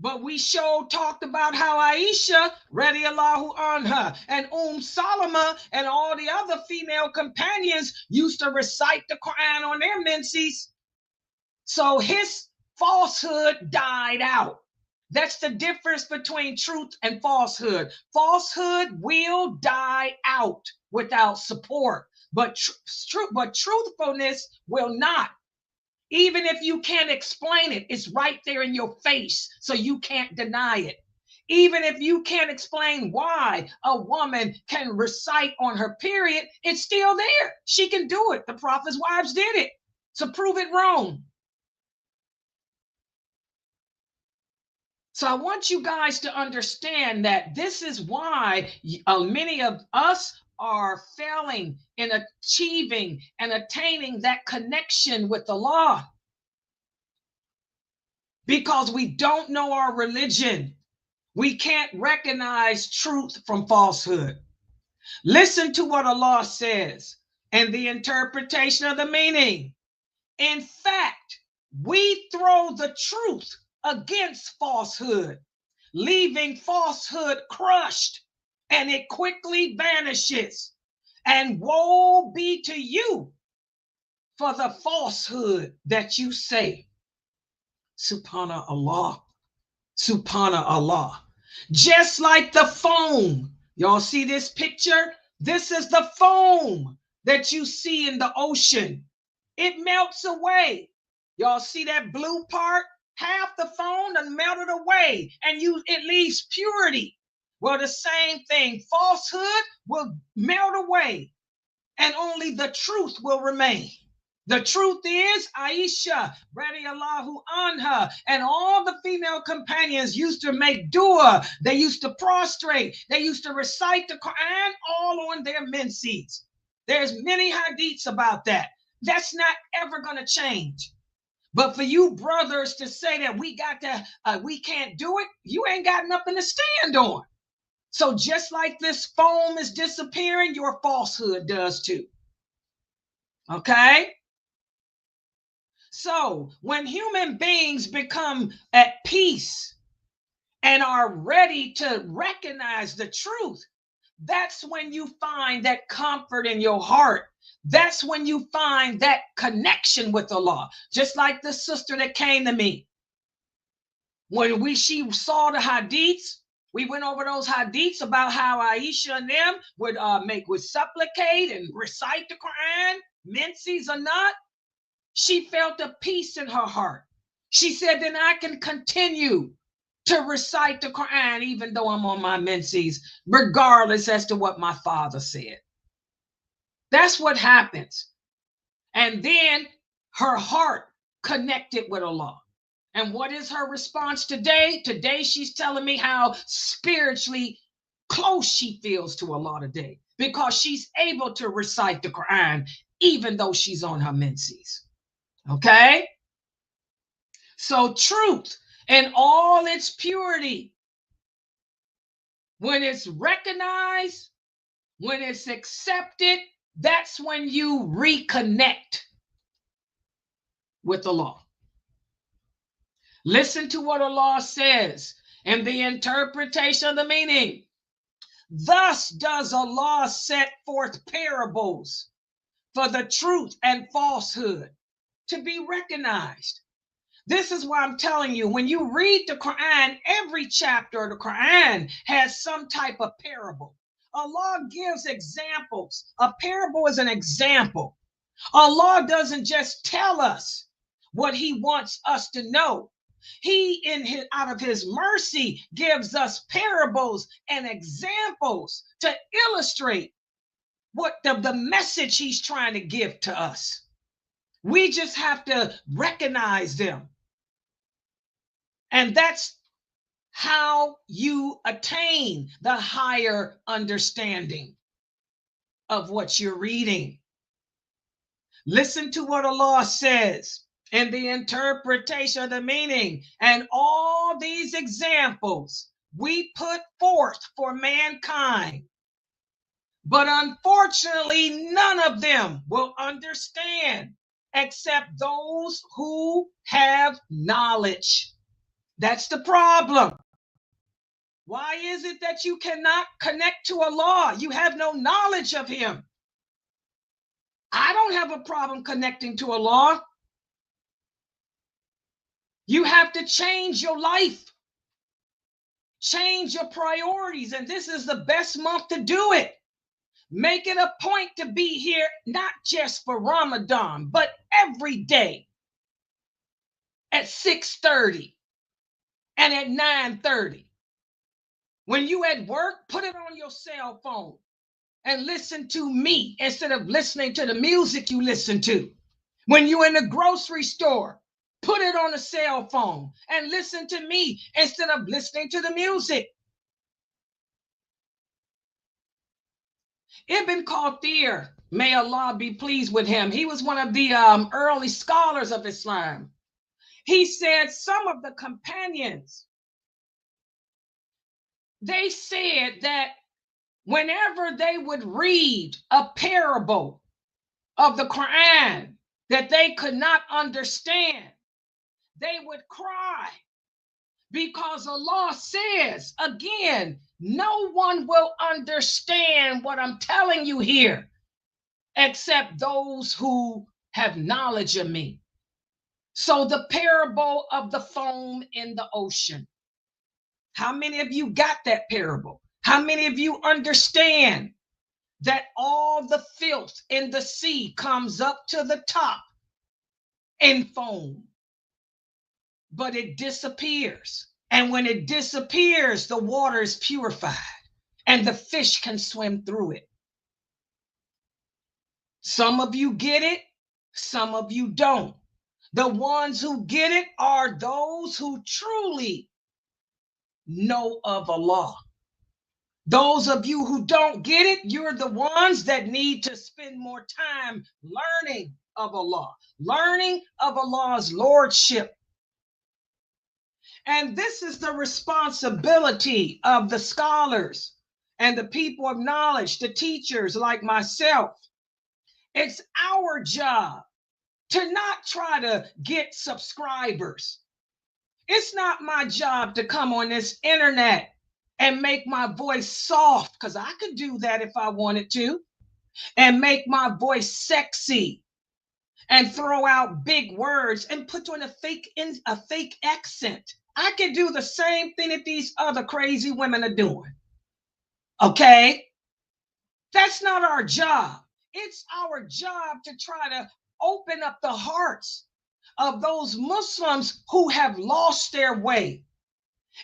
But we talked about how Aisha, radiallahu anha, and Salama, and all the other female companions used to recite the Quran on their menses. So his falsehood died out. That's the difference between truth and falsehood. Falsehood will die out without support, but truthfulness will not. Even if you can't explain it, it's right there in your face, so you can't deny it. Even if you can't explain why a woman can recite on her period, it's still there. She can do it. The Prophet's wives did it. So prove it wrong. So I want you guys to understand that this is why many of us are failing in achieving and attaining that connection with Allah. Because we don't know our religion. We can't recognize truth from falsehood. Listen to what Allah says and the interpretation of the meaning. In fact, we throw the truth against falsehood, leaving falsehood crushed, and it quickly vanishes. And woe be to you for the falsehood that you say. Subhanallah. Subhanallah. Just like the foam. Y'all see this picture? This is the foam that you see in the ocean. It melts away. Y'all see that blue part? Half the foam done melted away, and it leaves purity. Well, the same thing. Falsehood will melt away, and only the truth will remain. The truth is, Aisha, radiallahu anha, and all the female companions used to make dua. They used to prostrate. They used to recite the Quran all on their menses. There's many hadiths about that. That's not ever going to change. But for you brothers to say that we can't do it, you ain't got nothing to stand on. So just like this foam is disappearing, your falsehood does too. Okay? So when human beings become at peace and are ready to recognize the truth, that's when you find that comfort in your heart. That's when you find that connection with Allah. Just like the sister that came to me. When she saw the hadiths, we went over those hadiths about how Aisha and them would supplicate and recite the Quran, menses or not. She felt a peace in her heart. She said, then I can continue to recite the Quran even though I'm on my menses, regardless as to what my father said. That's what happens. And then her heart connected with Allah. And what is her response today? Today, she's telling me how spiritually close she feels to Allah today because she's able to recite the Quran even though she's on her menses. Okay? So truth in all its purity, when it's recognized, when it's accepted, that's when you reconnect with Allah. Listen to what Allah says in the interpretation of the meaning. Thus does Allah set forth parables for the truth and falsehood to be recognized. This is why I'm telling you, when you read the Quran, every chapter of the Quran has some type of parable. Allah gives examples. A parable is an example. Allah doesn't just tell us what he wants us to know. He, out of his mercy, gives us parables and examples to illustrate what the message he's trying to give to us. We just have to recognize them. And that's how you attain the higher understanding of what you're reading. Listen to what Allah says in the interpretation of the meaning. And all these examples we put forth for mankind. But unfortunately, none of them will understand except those who have knowledge. That's the problem. Why is it that you cannot connect to Allah? You have no knowledge of him. I don't have a problem connecting to Allah. You have to change your life, change your priorities, and this is the best month to do it. Make it a point to be here, not just for Ramadan, but every day at 6:30 and at 9:30. When you at work, put it on your cell phone and listen to me instead of listening to the music you listen to. When you're in the grocery store, put it on a cell phone and listen to me instead of listening to the music. Ibn Kathir, may Allah be pleased with him, he was one of the early scholars of Islam. He said some of the companions, they said that whenever they would read a parable of the Quran that they could not understand, they would cry because Allah says, again, no one will understand what I'm telling you here except those who have knowledge of me. So the parable of the foam in the ocean. How many of you got that parable? How many of you understand that all the filth in the sea comes up to the top in foam, but it disappears? And when it disappears, the water is purified and the fish can swim through it. Some of you get it, some of you don't. The ones who get it are those who truly know of Allah. Those of you who don't get it, you're the ones that need to spend more time learning of Allah, learning of Allah's lordship. And this is the responsibility of the scholars and the people of knowledge, the teachers like myself. It's our job to not try to get subscribers. It's not my job to come on this internet and make my voice soft, because I could do that if I wanted to, and make my voice sexy and throw out big words and put on a fake accent I can do the same thing that these other crazy women are doing. Okay? That's not our job. It's our job to try to open up the hearts of those Muslims who have lost their way.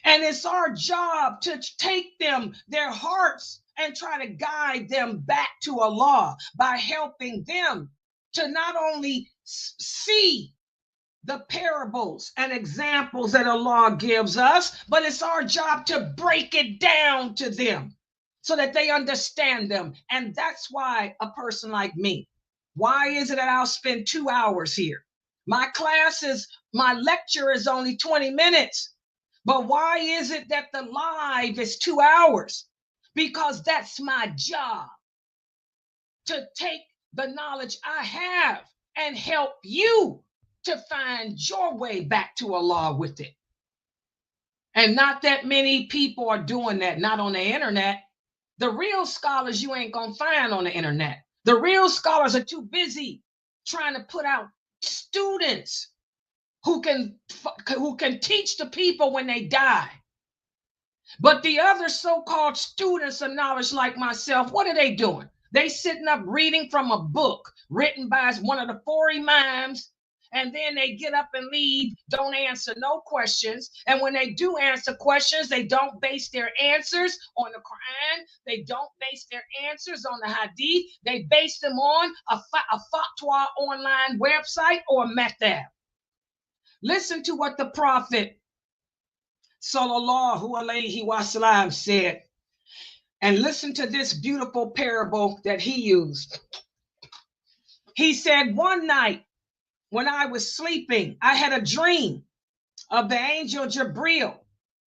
And it's our job to take their hearts, and try to guide them back to Allah by helping them to not only see the parables and examples that Allah gives us, but it's our job to break it down to them so that they understand them. And that's why a person like me, why is it that I'll spend 2 hours here? My lecture is only 20 minutes. But why is it that the live is 2 hours? Because that's my job, to take the knowledge I have and help you to find your way back to Allah with it. And not that many people are doing that, not on the internet. The real scholars you ain't gonna find on the internet. The real scholars are too busy trying to put out students who can teach the people when they die. But the other so-called students of knowledge like myself, what are they doing? They sitting up reading from a book written by one of the 4 imams, and then they get up and leave, don't answer no questions. And when they do answer questions, they don't base their answers on the Quran. They don't base their answers on the Hadith. They base them on a fatwa online website or method. Listen to what the Prophet Sallallahu Alaihi Wasallam said. And listen to this beautiful parable that he used. He said, one night when I was sleeping, I had a dream of the angel Jibril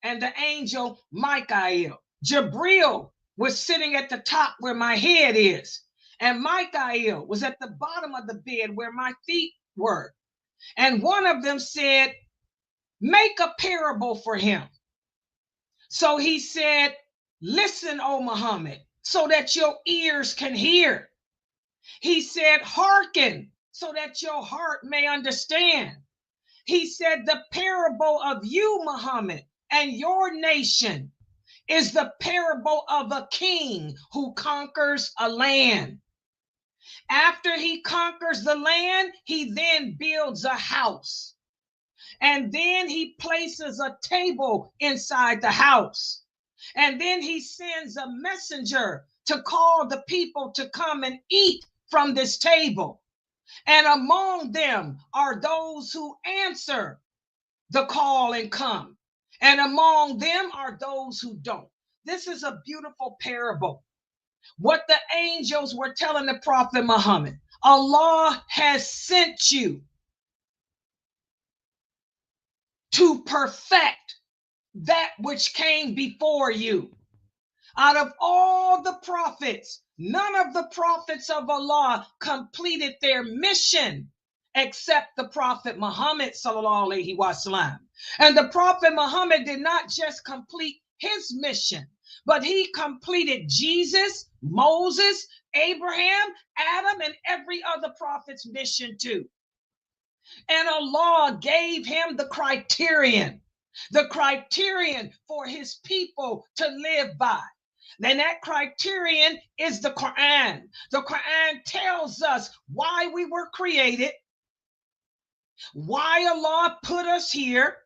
and the angel Michael. Jibril was sitting at the top where my head is, and Michael was at the bottom of the bed where my feet were. And one of them said, make a parable for him. So he said, listen, O Muhammad, so that your ears can hear. He said, hearken, so that your heart may understand. He said, the parable of you, Muhammad, and your nation is the parable of a king who conquers a land. After he conquers the land, he then builds a house. And then he places a table inside the house. And then he sends a messenger to call the people to come and eat from this table. And among them are those who answer the call and come. And among them are those who don't. This is a beautiful parable. What the angels were telling the Prophet Muhammad, Allah has sent you to perfect that which came before you. Out of all the prophets, none of the prophets of Allah completed their mission except the Prophet Muhammad sallallahu alaihi wasallam. And the Prophet Muhammad did not just complete his mission, but he completed Jesus, Moses, Abraham, Adam, and every other prophet's mission too. And Allah gave him the criterion for his people to live by. Then that criterion is the Quran. The Quran tells us why we were created, why Allah put us here,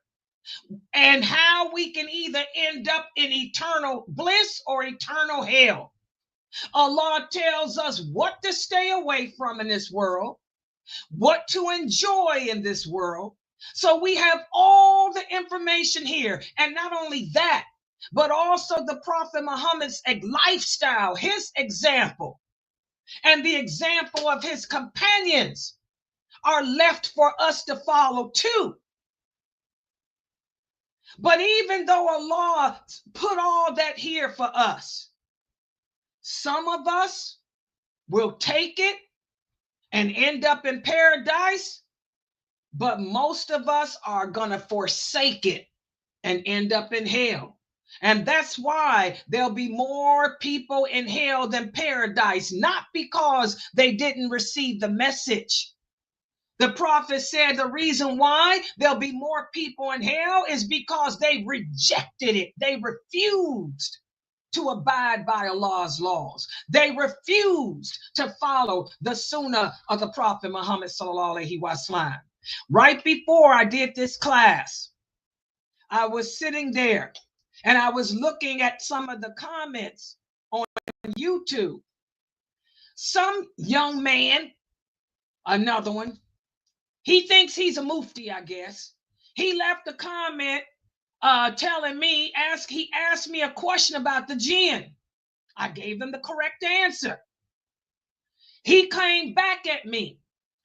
and how we can either end up in eternal bliss or eternal hell. Allah tells us what to stay away from in this world, what to enjoy in this world. So we have all the information here. And not only that, but also the Prophet Muhammad's lifestyle, his example, and the example of his companions are left for us to follow too. But even though Allah put all that here for us, some of us will take it and end up in paradise, but most of us are going to forsake it and end up in hell. And that's why there'll be more people in hell than paradise, not because they didn't receive the message. The prophet said the reason why there'll be more people in hell is because they rejected it. They refused to abide by Allah's laws. They refused to follow the sunnah of the Prophet Muhammad sallallahu alaihi wasallam. Right before I did this class, I was sitting there and I was looking at some of the comments on YouTube. Some young man, another one, he thinks he's a mufti, I guess. He left a comment telling me, he asked me a question about the jinn. I gave him the correct answer. He came back at me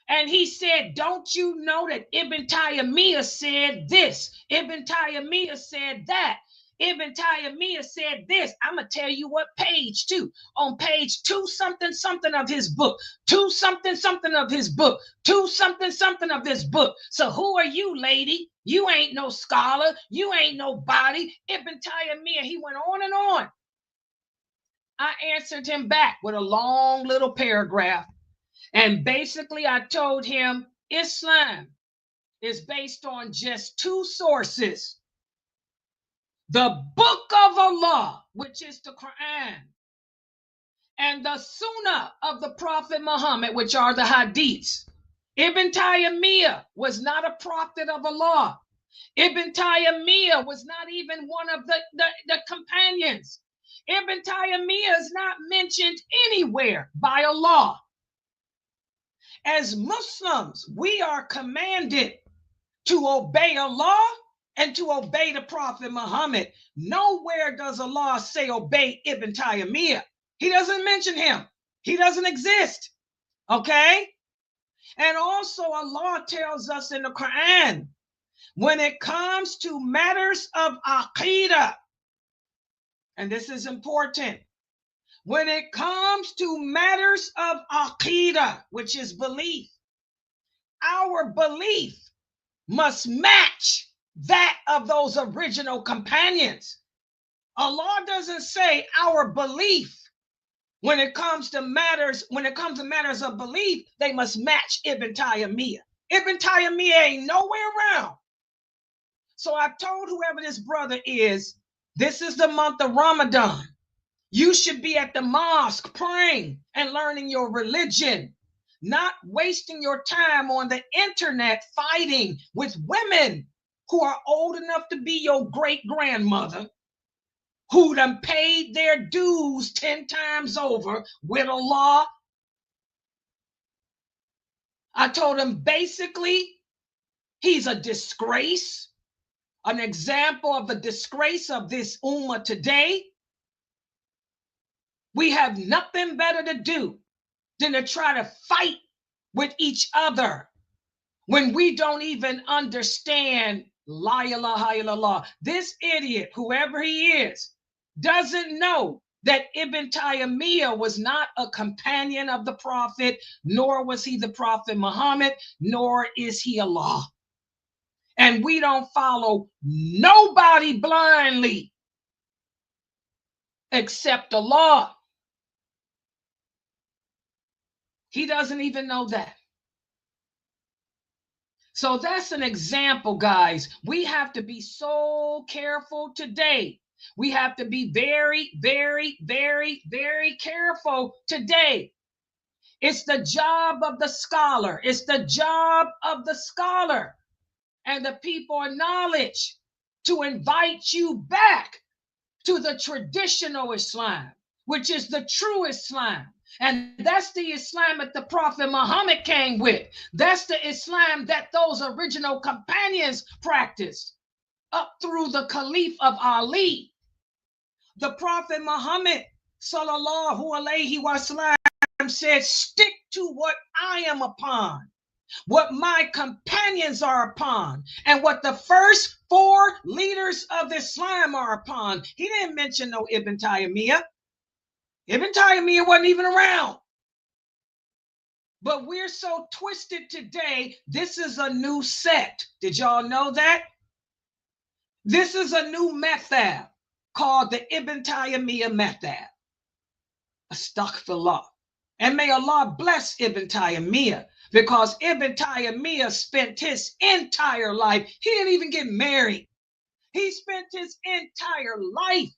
and he said, don't you know that Ibn Taymiyyah said this? Ibn Taymiyyah said that. Ibn Taymiyyah said this. I'm going to tell you what page too. On page 2 something something of his book. 2 something something of his book. 2 something something of his book. So who are you, lady? You ain't no scholar. You ain't nobody. Ibn Taymiyyah, he went on and on. I answered him back with a long little paragraph. And basically I told him Islam is based on just 2 sources. The book of Allah, which is the Quran, and the Sunnah of the Prophet Muhammad, which are the Hadiths. Ibn Taymiyyah was not a prophet of Allah. Ibn Taymiyyah was not even one of the companions. Ibn Taymiyyah is not mentioned anywhere by Allah. As Muslims, we are commanded to obey Allah and to obey the Prophet Muhammad. Nowhere does Allah say obey Ibn Taymiyyah. He doesn't mention him. He doesn't exist. Okay? And also Allah tells us in the Quran, when it comes to matters of aqeedah, and this is important, when it comes to matters of aqeedah, which is belief, our belief must match that of those original companions. Allah doesn't say our belief when it comes to matters of belief, they must match Ibn Taymiyyah. Ibn Taymiyyah ain't nowhere around. So I've told whoever this brother is, this is the month of Ramadan. You should be at the mosque praying and learning your religion, not wasting your time on the internet fighting with women who are old enough to be your great-grandmother, who done paid their dues 10 times over with Allah. I told him basically he's a disgrace, an example of the disgrace of this ummah today. We have nothing better to do than to try to fight with each other when we don't even understand La ilaha illallah. This idiot, whoever he is, doesn't know that Ibn Taymiyyah was not a companion of the Prophet, nor was he the Prophet Muhammad, nor is he Allah. And we don't follow nobody blindly except Allah. He doesn't even know that. So that's an example, guys. We have to be so careful today. We have to be very, very, very, very careful today. It's the job of the scholar. It's the job of the scholar and the people of knowledge to invite you back to the traditional Islam, which is the true Islam. And that's the Islam that the Prophet Muhammad came with. That's the Islam that those original companions practiced up through the Caliph of Ali. The Prophet Muhammad sallallahu alaihi wasallam said, stick to what I am upon, what my companions are upon, and what the first 4 leaders of Islam are upon. He didn't mention no Ibn Taymiyyah. Ibn Taymiyyah wasn't even around. But we're so twisted today. This is a new sect. Did y'all know that? This is a new method called the Ibn Taymiyyah method. Astaghfirullah. And may Allah bless Ibn Taymiyyah. because Ibn Taymiyyah spent his entire life, he didn't even get married. He spent his entire life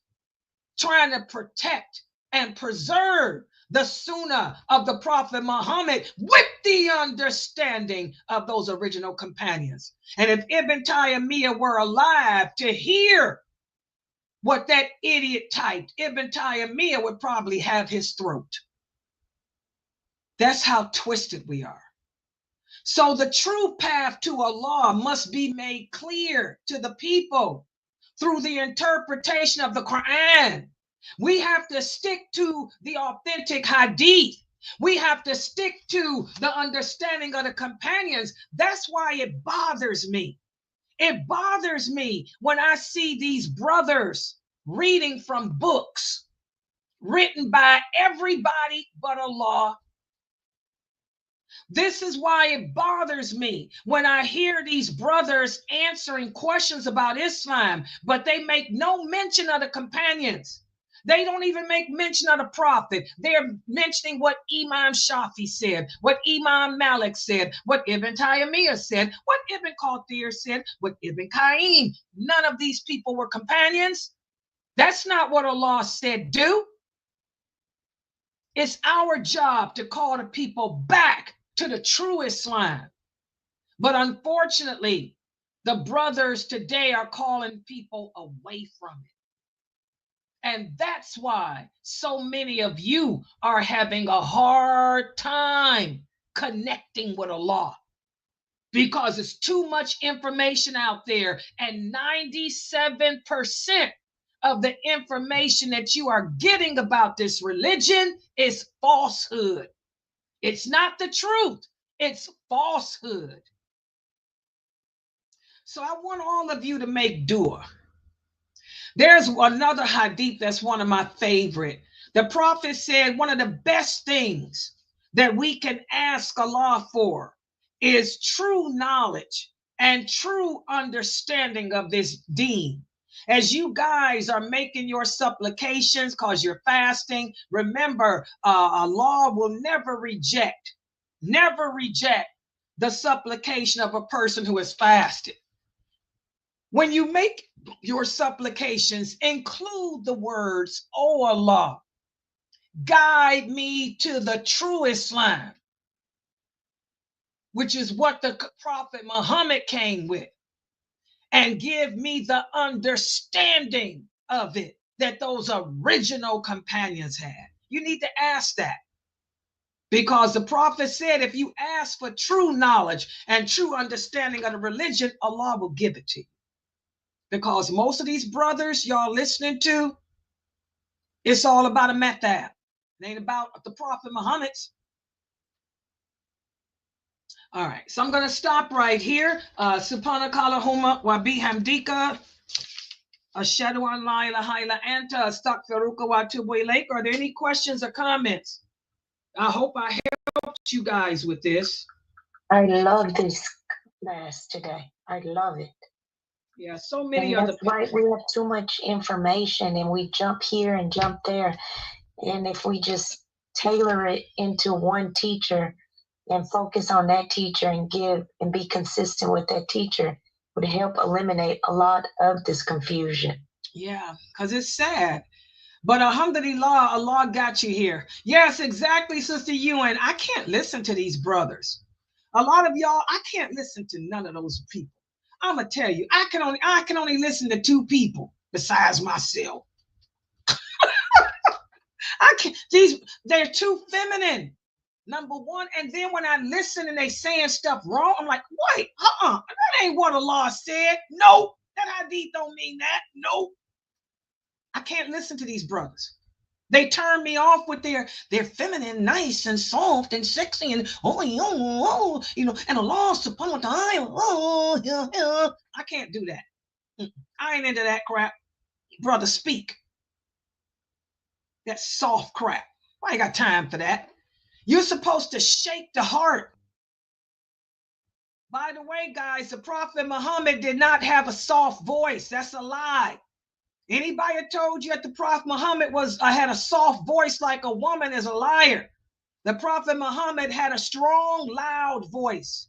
trying to protect and preserve the Sunnah of the Prophet Muhammad with the understanding of those original companions. And if Ibn Taymiyyah were alive to hear what that idiot typed, Ibn Taymiyyah would probably have his throat. That's how twisted we are. So the true path to Allah must be made clear to the people through the interpretation of the Quran. We have to stick to the authentic hadith. We have to stick to the understanding of the companions. That's why it bothers me. It bothers me when I see these brothers reading from books written by everybody but Allah. This is why it bothers me when I hear these brothers answering questions about Islam, but they make no mention of the companions. They don't even make mention of the Prophet. They're mentioning what Imam Shafi said, what Imam Malik said, what Ibn Taymiyyah said, what Ibn Qathir said, what Ibn Qayyim. None of these people were companions. That's not what Allah said do. It's our job to call the people back to the true Islam. But unfortunately, the brothers today are calling people away from it. And that's why so many of you are having a hard time connecting with Allah, because it's too much information out there, and 97% of the information that you are getting about this religion is falsehood. It's not the truth, it's falsehood. So I want all of you to make dua. There's another hadith that's one of my favorite. The Prophet said one of the best things that we can ask Allah for is true knowledge and true understanding of this deen. As you guys are making your supplications because you're fasting, remember, Allah will never reject the supplication of a person who has fasted. When you make your supplications, include the words, "Oh Allah, guide me to the true Islam," which is what the Prophet Muhammad came with, and give me the understanding of it that those original companions had. You need to ask that, because the Prophet said if you ask for true knowledge and true understanding of the religion, Allah will give it to you. Because most of these brothers y'all listening to, it's all about a method. It ain't about the Prophet Muhammad's. All right, so I'm going to stop right here. Subhanakallahumma wa bihamdika ashhadu an la ilaha illa anta astaghfiruka wa atubu ilaik. Are there any questions or comments? I hope I helped you guys with this. I love this class today. I love it. Yeah, so many other people. Right, we have too much information and we jump here and jump there. And if we just tailor it into one teacher and focus on that teacher and give and be consistent with that teacher, would help eliminate a lot of this confusion. Yeah, because it's sad. But alhamdulillah, Allah got you here. Yes, exactly, Sister Ewan. I can't listen to these brothers. A lot of y'all, I can't listen to none of those people. I'm gonna tell you, I can only listen to two people besides myself. I can't. They're too feminine. Number one, and then when I listen and they saying stuff wrong, I'm like, wait, that ain't what Allah said. No, that hadith don't mean that. No, I can't listen to these brothers. They turn me off with their feminine, nice and soft and sexy and and Allah subhanahu wa ta'ala. I can't do that. I ain't into that crap. Brother, speak. That soft crap. I ain't got time for that. You're supposed to shake the heart. By the way, guys, the Prophet Muhammad did not have a soft voice. That's a lie. Anybody that told you that the Prophet Muhammad had a soft voice like a woman is a liar. The Prophet Muhammad had a strong, loud voice.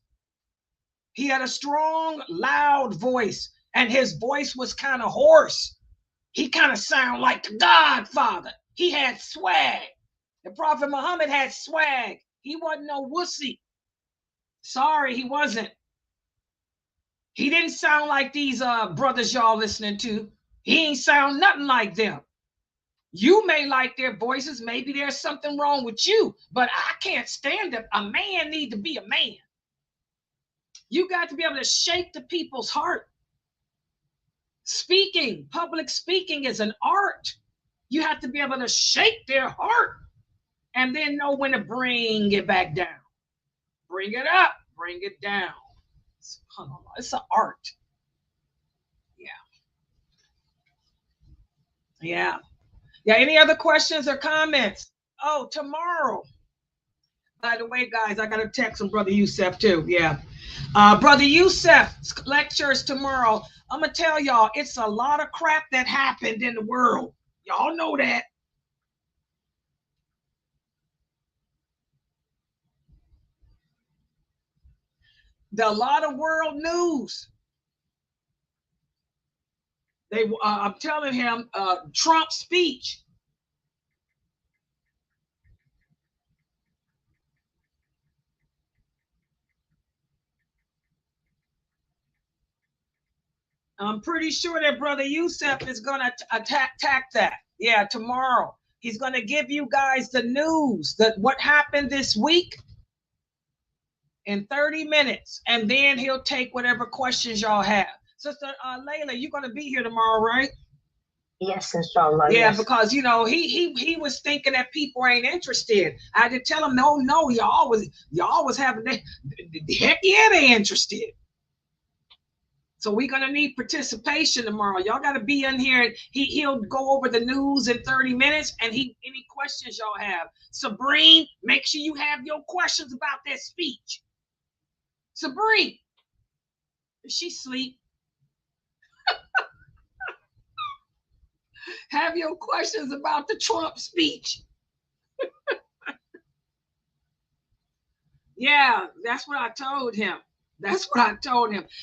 He had a strong, loud voice, and his voice was kind of hoarse. He kind of sounded like the Godfather. He had swag. The Prophet Muhammad had swag. He wasn't no wussy. Sorry, he wasn't. He didn't sound like these brothers y'all listening to. He ain't sound nothing like them. You may like their voices. Maybe there's something wrong with you, but I can't stand it. A man need to be a man. You got to be able to shake the people's heart. Speaking, public speaking is an art. You have to be able to shake their heart and then know when to bring it back down. Bring it up, bring it down. It's an art. Yeah. Any other questions or comments? Oh, tomorrow. By the way, guys, I got to text from Brother Youssef too. Yeah. Brother Youssef's lecture is tomorrow. I'm going to tell y'all, it's a lot of crap that happened in the world. Y'all know that. A lot of world news. I'm telling him, Trump's speech. I'm pretty sure that Brother Youssef is going to attack that. Yeah, tomorrow. He's going to give you guys the news, that what happened this week in 30 minutes. And then he'll take whatever questions y'all have. Sister Laila, you're going to be here tomorrow, right? Yes, inshallah. Yeah, yes. Because, you know, he was thinking that people ain't interested. I had to tell him, no, y'all was having that. Heck yeah, they interested. So we're going to need participation tomorrow. Y'all got to be in here. He'll go over the news in 30 minutes and any questions y'all have. Sabrine, make sure you have your questions about that speech. Sabrine, is she asleep? Have your questions about the Trump speech. Yeah, that's what I told him.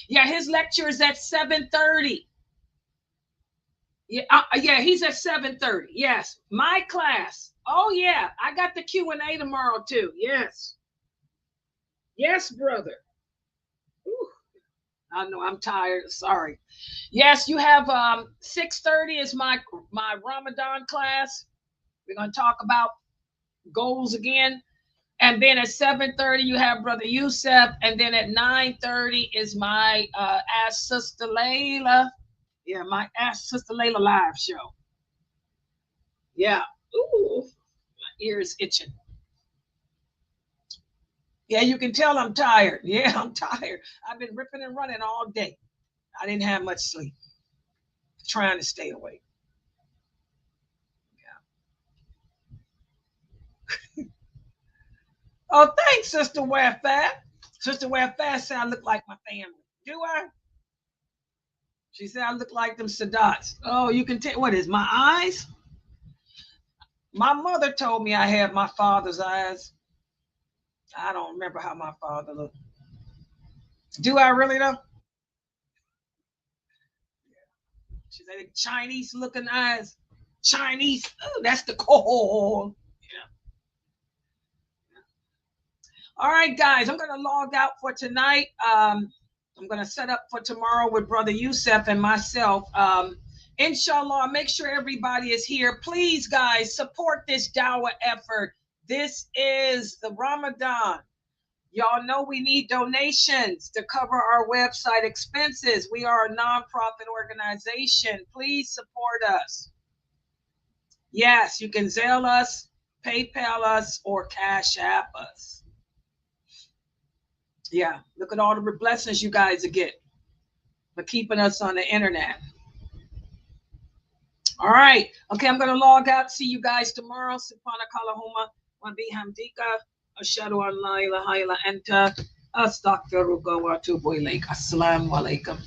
Yeah, his lecture is at 7:30. Yeah, he's at 7:30. Yes, my class. Oh yeah, I got the Q&A tomorrow too. Yes, brother. Ooh, I know I'm tired. Sorry. Yes, you have 6:30 is my Ramadan class. We're gonna talk about goals again. And then at 7:30, you have Brother Youssef. And then at 9:30 is my Ask Sister Laila. Yeah, my Ask Sister Laila live show. Yeah. Ooh, my ear is itching. Yeah, you can tell I'm tired. Yeah, I'm tired. I've been ripping and running all day. I didn't have much sleep. Trying to stay awake. Yeah. Oh, thanks, Sister Wear Fat. Sister Wear Fat said I look like my family. Do I? She said I look like them Sadats. Oh, you can tell. What is my eyes? My mother told me I had my father's eyes. I don't remember how my father looked. Do I really though? She said Chinese looking eyes. Chinese. Oh, that's the cold. Yeah. All right, guys. I'm gonna log out for tonight. I'm gonna set up for tomorrow with Brother Youssef and myself. Inshallah, make sure everybody is here. Please, guys, support this dawah effort. This is the Ramadan. Y'all know we need donations to cover our website expenses. We are a nonprofit organization. Please support us. Yes, you can Zelle us, PayPal us, or Cash App us. Yeah, look at all the blessings you guys get for keeping us on the internet. All right. Okay, I'm going to log out. See you guys tomorrow. Subhanakallahumma wa bihamdika. Ashhadu an la ilaha illa anta. Astaghfiruka wa atubu ilaik. Assalamu alaikum.